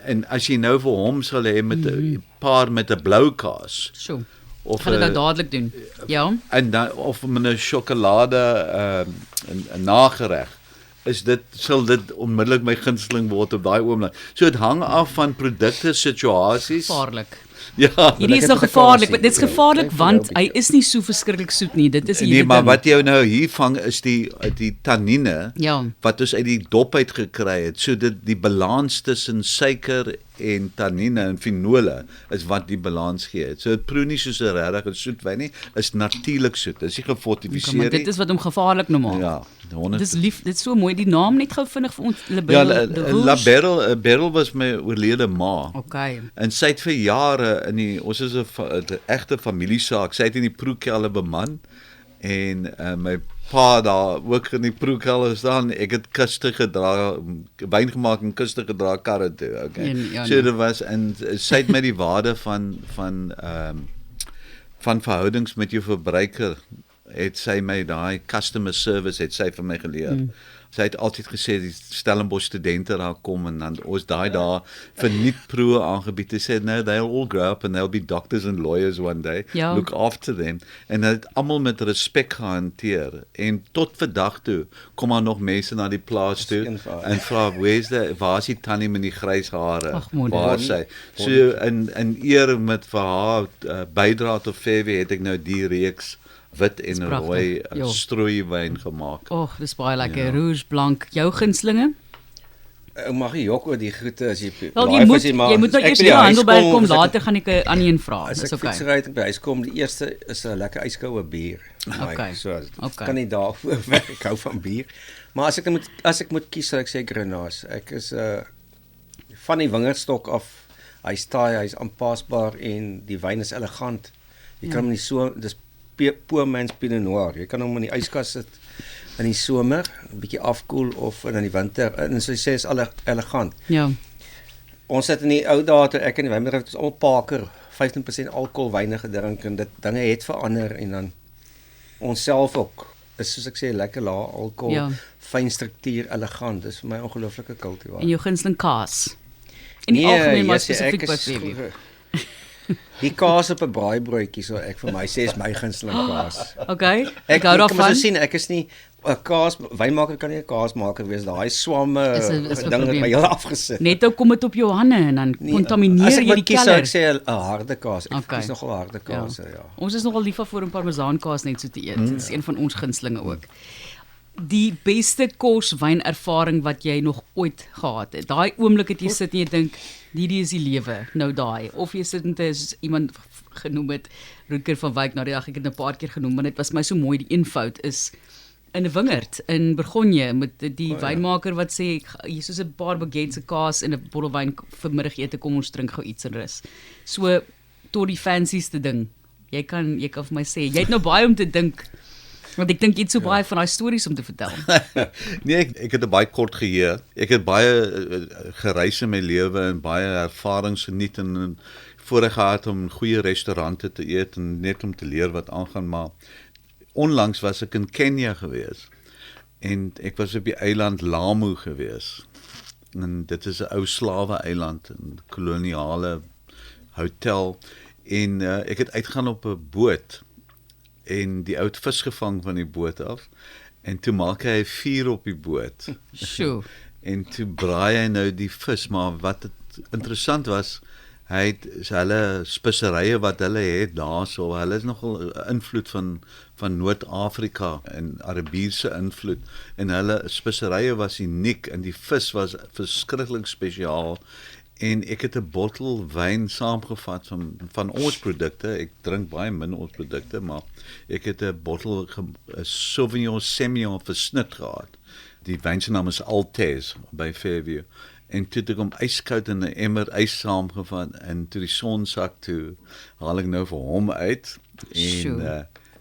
En as jy nou vir hom sal hê met 'n paar met 'n blou kaas So. of Gaan dit nou dadelik doen. Ja. en dan of met 'n sjokolade 'n nagereg, sal dit onmiddellik my gunsteling word op daai oomblik. So dit hang af van produkte, situasies. Gevaarlik. Ja. Hierdie is ek nou het gevaarlik, vakansie. dit is gevaarlik Ek want wil hy is nie so verskriklik soet nie. Dit is Nee, hierdie maar ding. wat jy nou hier vang is die tannine Ja. wat ons uit die dop uit gekry het. So dit die balans tussen suiker en tannine en fenole is wat die balans gee. So dit proe nie soos 'n regtig soet wyn nie, is natuurlik soet. Dit is nie Maar gefortifiseer dit nie. is wat hom gevaarlik nou maak. Ja, 100%. Dis lief, dit is so mooi. Die naam net gou vinnig vir ons. Ja, La Beryl was my oorlede ma. Okay. En sy het vir jare ons is 'n egte familiesaak. Sy het in die proekelder beman en my pa daar ook in die proekelder staan. Ek het kuste gedra, wyn gemaak en kuste gedra karre toe, okay. Ja, So dit was en sy het met die waarde van verhoudings met jou verbruiker het sy my daai customer service het sy vir my geleer. Sy het altyd gesê die Stellenbosch studente daar kom en dan ons daai dae vir nuut proe aangebied. Sy sê no, they'll all grow up and they'll be doctors and lawyers one day. Ja. Look after them. En dit almal met respek gehanteer. En tot vandag toe kom daar nog mense na die plaas toe en vra waar is die tannie met die grys hare? Ag, moeder. Waar is sy? So in eer met vir haar bydra tot Fairview het ek nou die reeks wit en pragtig. rooi Ja. strooiwyn gemaak. Och, dis baie lekker. Rouge Blanc. Jou gunstelinge? Ek mag nie jok oor die goeie as jy Wel, live jy moet is nie, maar jy moet nou ek eers by by die die huis Handelberg kom, as ek- later gaan ek 'n ander een vra. As Dis ek okay. fietsry uit by huis kom, die eerste is 'n lekker yskoue bier. Okay. So Okay. kan nie daarvoor weg. Ek hou van bier. Maar as ek moet kies, sal ek sê Grenache. Ek is van die wingerdstok af. Hy's taai, hy's aanpasbaar en die wyn is elegant. Jy kan hom nie so dis poor man's Pinot Noir. Jy kan hom in die yskas sit in die somer, 'n bietjie afkoel of in die winter. En soos jy sê is elegant. Ja. Ons het in die ou dae toe ek in die wynbedryf was al Parker 15% alkohol wyne gedrink en dit dinge het verander en dan ons self ook is soos ek sê lekker lae alkohol, Ja. fyn struktuur, elegant. Dis vir my 'n ongelooflike kultivar. En jou gunsteling kaas? In die algemeen maar yes, spesifiek ek by is- Fairview. Die kaas op 'n braaibroodjie so ek vir my sê is my gunsteling kaas. Okay. Ek hou kom daarvan. ons sien ek is nie 'n kaas wynmaker kan nie 'n kaasmaker wees. Daai swamme Is 'n ding het probleem. my heel afgesit. Net ou kom dit op jou hande en dan Nee, kontamineer as ek jy moet die kies, sou keller. ek sê 'n harde kaas. Ek Okay. kies nogal harde kaas, ja. Ons is nogal lief vir om parmesaankaas net so te eet. Dit is een van ons gunstelinge ook. die beste kos wynervaring wat jy nog ooit gehad het? Daai oomblik het jy sit en jy dink, hierdie is die lewe, nou daai. Of jy sit en is iemand genoem het, Rutger van Wyk, nou die dag ek het 'n paar keer genoem, maar dit was my so mooi, die eenvoud is in 'n wingerd in Bourgogne met die wynmaker wat sê hier soos 'n paar baguettes se kaas en 'n bottel wyn vir middagete, kom ons drink gou iets en rus. So tot die fancyste ding. Jy kan vir my sê, jy het nou baie om te dink. Want ek dink jy het so baie van daai stories om te vertel. Nee, ek het 'n baie kort geheue. Ek het baie gereis in my lewe en baie ervarings geniet en voorreg gehad om in goeie restaurante te eet en net om te leer wat aangaan, maar onlangs was ek in Kenia gewees en ek was op die eiland Lamu gewees. En dit is 'n ou slawe eiland, 'n koloniale hotel en ek het uitgaan op 'n boot en die ou het vis gevang van die boot af en toe maak hy 'n vuur op die boot. Sjoe. En toe braai hy nou die vis, maar wat het interessant was, hy het hulle speserye wat hulle het daarso, hulle is nogal 'n invloed van Noord-Afrika en Arabiese invloed en hulle speserye was uniek en die vis was verskriklik spesiaal. En ek het 'n bottel wyn saamgevat van ons produkte. Ek drink baie min ons produkte, maar ek het 'n bottel Sauvignon Semillon versnit gehad. Die wyn se naam is Altez by Fairview. En toe het ek hom yskoud in 'n emmer ys saamgevat en toe die son sak toe haal ek nou vir hom uit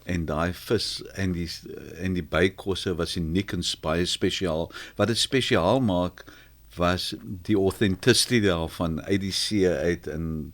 en daai vis en die bykosse was uniek en baie spesiaal. Wat dit spesiaal maak was die authenticity daarvan uit die see uit en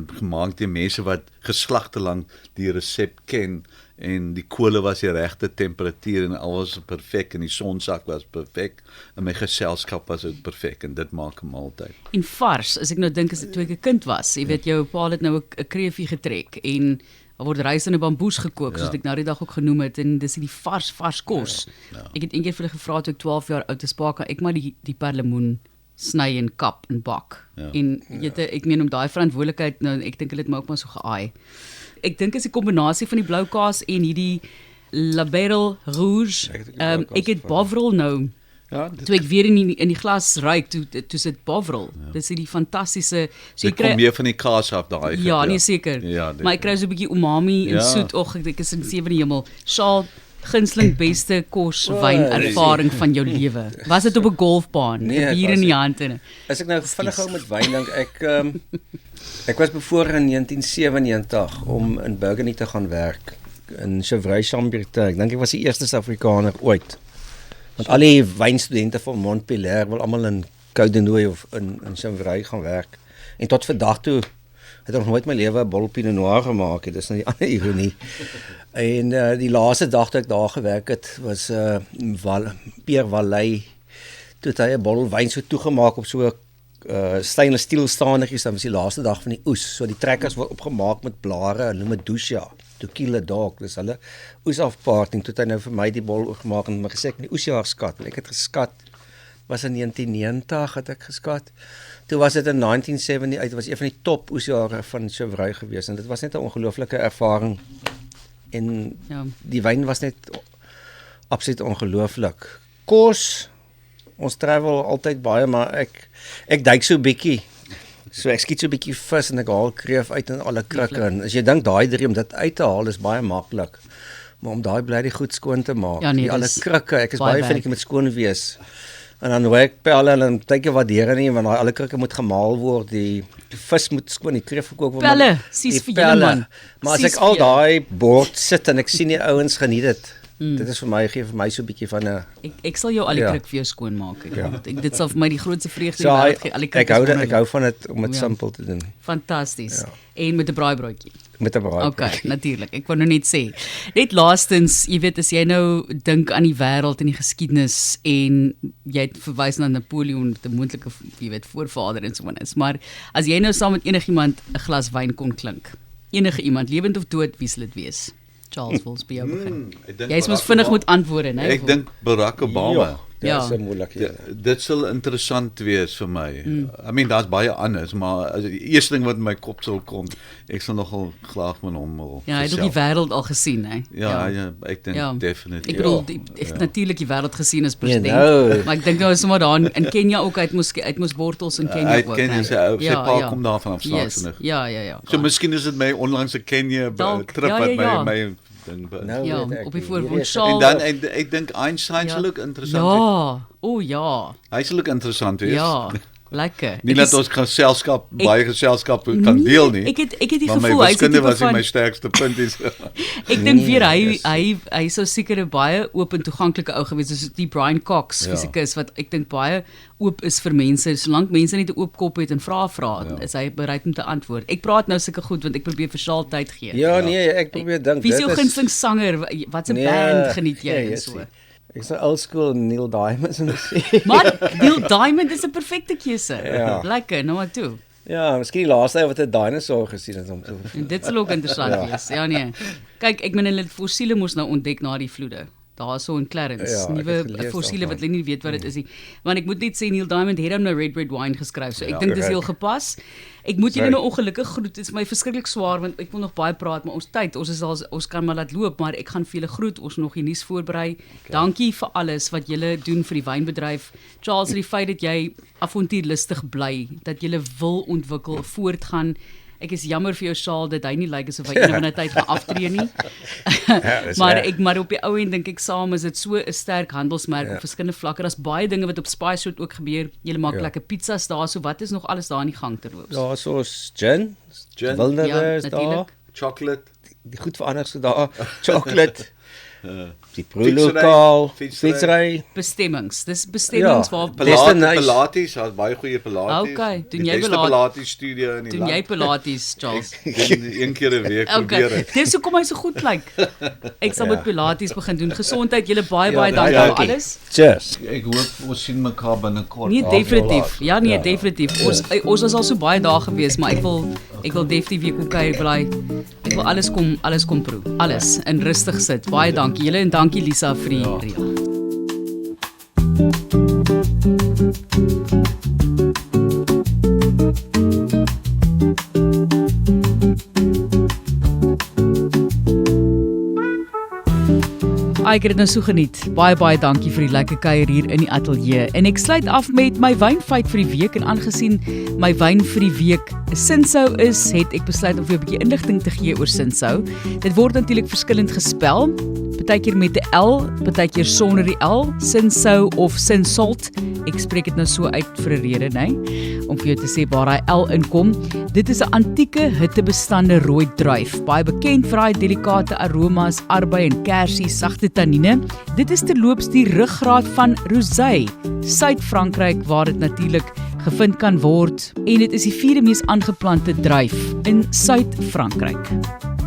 gemaak deur mense wat geslagte lank die resep ken en die kole was die regte temperatuur en alles was perfek en die sonsak was perfek en my geselskap was ook perfek en dit maak 'n maaltyd. En vars, as ek nou dink as ek toe ek 'n kind was, jy weet jou pa het nou 'n kreefie getrek en daar word rys in 'n bamboes gekook, soos ek nou die dag ook genoem het en dis die vars kos. Ek het eendag vir hulle gevra toe ek 12 jaar oud is, pa, kan ek maar die perlemoen sny en kap en bak. En ek meen om daai verantwoordelikheid nou, ek dink hulle het my ook maar so geaai. Ek dink is 'n kombinasie van die blou kaas en hierdie La Barrel Rouge. Ek het Bovril nou. Ja, toe ek weer in die glas ruik, toe sit Bovril. Dis die fantastiese. So jy kom meer van die kaas af daai. Ja, nee seker. Maar ek kry so 'n bietjie umami en soet. Ek is in sewe hemel. Sjaal, gunsteling beste kos wyn ervaring van jou lewe. Was dit op 'n golfbaan? Nee, bier in die hand en. As ek nou vinnig gou met wyn dink, ek was bevore in 1997 om in Burgundy te gaan werk in Chevreuil-Chambertin. Ek dink ek was die eerste Suid-Afrikaner ooit. Want al die wynstudente van Montpellier wil almal in Codenoy of in Chevreuil gaan werk. En tot vandag toe het ek nog nooit my lewe 'n bottel Pinot Noir gemaak het. Dis nou die ander ironie. En die laaste dag dat ek daar gewerk het was Pierre Valley. Toe het hy 'n bottel wyn so toegemaak op so stainless steel staanetjies. Dan was die laaste dag van die oes. So die trekkers word opgemaak met blare en noem dit doucha. Tequila Dog, dis hulle oes afparting. Toe het hy nou vir my die bottel gemaak en my gesê ek die oesjaar skat. Ek het geskat was in 1990 het ek geskat. Toe was dit in 1970 uit, was een van die top oesjare van Chevreuil gewees en dit was net 'n ongelooflike ervaring. En die wyn was net absoluut ongelooflik. Kos, ons travel altyd baie, maar ek duik so bietjie. So ek skiet so 'n bietjie vis en ek haal kreef uit en alle krikke. En as jy dink daai drie om dit uit te haal is baie maklik. Maar om daai bly goed skoon te maak, die alle krikke, ek is baie finiek met skoon wees. En dan hoe ek pelle en dan kyk jy wat deur nie, want daai alle krikke moet gemaal word, die vis moet skoon, die kreef gekook word. Pelle, sies vir julle man. Maar as ek al daai bord sit en ek sien die ouens geniet dit. Dit is gee vir my so 'n bietjie van 'n ek sal jou al die krik vir jou skoon maak. Dit sal vir my die grootste vreugde in die wêreld gee. Al die krik. Ek hou van dit om dit simpel te doen. Fantasties. En met 'n braaibroodjie. Met 'n braaibroodjie. Okay, natuurlik. Ek wou nou net sê. Net laastens, jy weet as jy nou dink aan die wêreld en die geskiedenis en jy het verwys na Napoleon, die moontlike jy weet voorvader en so iets, maar as jy nou saam met enigiemand 'n glas wyn kon klink, enige iemand lewend of dood, wie sal dit wees? Charles, wil by jou begin. Jy mos vinnig moet antwoord, né? Ek dink Barack Obama. Ja, Ja. Dis 'n moeilike. Dit sal interessant wees vir my. I mean, daar's baie anders, maar as die eerste ding wat in my kop sal kom, ek sal nogal graag met hom wil. Ja, hy het ook die wêreld al gesien, hè. Ja, ek dink definitely. Ek bedoel, ek het natuurlik die wêreld gesien as president, nou. maar ek dink nou is sommer daar in Kenia ook uit moes wortels in Kenia ook. Kenia sy pa kom daarvan af slaagsinnig. Ja. So miskien is dit my onlangse Kenia trip wat my ding Nou Ja, weet ek op die nie. voorgrond En sjaal. dan ek dink Einstein sal ook interessant wees. Ja, o ja. Hy sal ook interessant wees. Ja, lekker. Nie Ek dat is- ons baie geselskap kan deel nie. Ek het die maar my gevoel hy is die wiskunde tipe was nie van my sterkste punt is. ek dink weer hy sou seker 'n baie oop en toeganklike ou gewees het, soos die Brian Cox fisikus wat ek dink baie oop is vir mense. Solank mense net 'n oop kop het en vra, is hy bereid om te antwoord. Ek praat nou sulke goed want ek probeer vir Sjaal tyd gee. Ja, nee, ek probeer dink Wie is jou gunsteling sanger? Wat 'n band geniet jy en so? Ek sê old school Neil Diamond se musiek. Maar Neil Diamond is 'n perfekte keuse. Ja. Lekker, nou maar toe. Ja, miskien die laaste ou wat 'n dinosaur gesien het om te. En dit sal ook interessant wees. Ja nee. Kyk, ek meen hulle fossiele moes nou ontdek na die vloede. Daarso in Clarence, Ja, ek het nuwe gelees fossiele daarvan. wat hulle nie weet wat dit is nie. Want ek moet net sê Neil Diamond het hom nou Red Red Wine geskryf. So ek dink dis heel gepas. Ek moet julle nou ongelukkig groet. Dit is my verskriklik swaar want ek wil nog baie praat, maar ons kan maar laat loop, maar ek gaan vir julle groet. Ons nog die nuus voorberei. Dankie vir alles wat julle doen vir die wynbedryf. Charles, die feit dat jy avontuurlustig bly, dat jy wil ontwikkel, voortgaan. Ek is jammer vir jou Sjaal dat hy nie lyk asof hy eendag in 'n tyd gaan aftree nie. maar op die ou end dink ek saam is dit so 'n sterk handelsmerk op verskillende vlakke. Daar's baie dinge wat op Spice Route ook gebeur. Jy maak lekker pizzas daar, so wat is nog alles daar in die gang terloops? Ja, soos gin, Gin. wildernis daar, natuurlijk. Chocolate. die goed verander so daar, chocolate, die Fietsry, broodlokaal, fietsry. fietsry. Bestemmings. Dis bestemmings Ja, waar Destination. Pilates, daar's baie goeie Pilates. Okay, doen Die jy beste Pilates studio in die doen jy land. Pilates, Charles? Een keer 'n week Okay. probeer ek. Dis hoekom hy so goed lyk. Ek sal met Pilates begin doen. Gesondheid, julle baie Ja, dankie vir dankie. alles. Cheers. Ek hoop ons sien mekaar binnekort. Nee, definitief. Ja, nee, definitief. Ons was al so baie dae gewees, maar ek wil definitief weer kom kuier, ek wil alles kom proe. Alles in rustig sit. Baie dankie julle en dankie Lisa vir die reël. Ek het dit nou so geniet. Baie dankie vir die lekker kuier hier in die ateljee. En ek sluit af met my wynfeit vir die week en aangesien my wyn vir die week Sinsou is, het ek besluit om vir 'n bietjie inligting te gee oor Sinsou. Dit word natuurlik verskillend gespel. Partykeer met 'n L, partykeer sonder die L, Sinsou of Sinsalt. Ek spreek dit nou so uit vir 'n rede, nê, om vir jou te sê waar daai L inkom. Dit is 'n antieke hittebestande rooi druif, baie bekend vir daai delikate aromas, arbei en kersie, sagte tannine. Dit is terloops die ruggraat van rosé, Suid-Frankryk waar dit natuurlik gevind kan word en dit is die 4de mees aangeplante druif in Suid-Frankryk.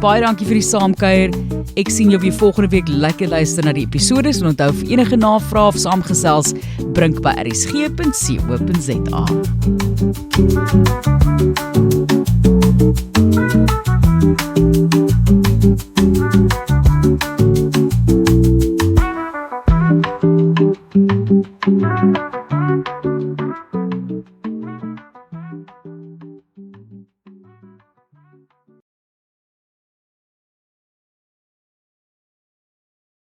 Baie dankie vir die saamkuier. Ek sien jou weer volgende week. Lekker luister na die episodes en onthou vir enige navrae of saamgesels, brink by rsg.co.za.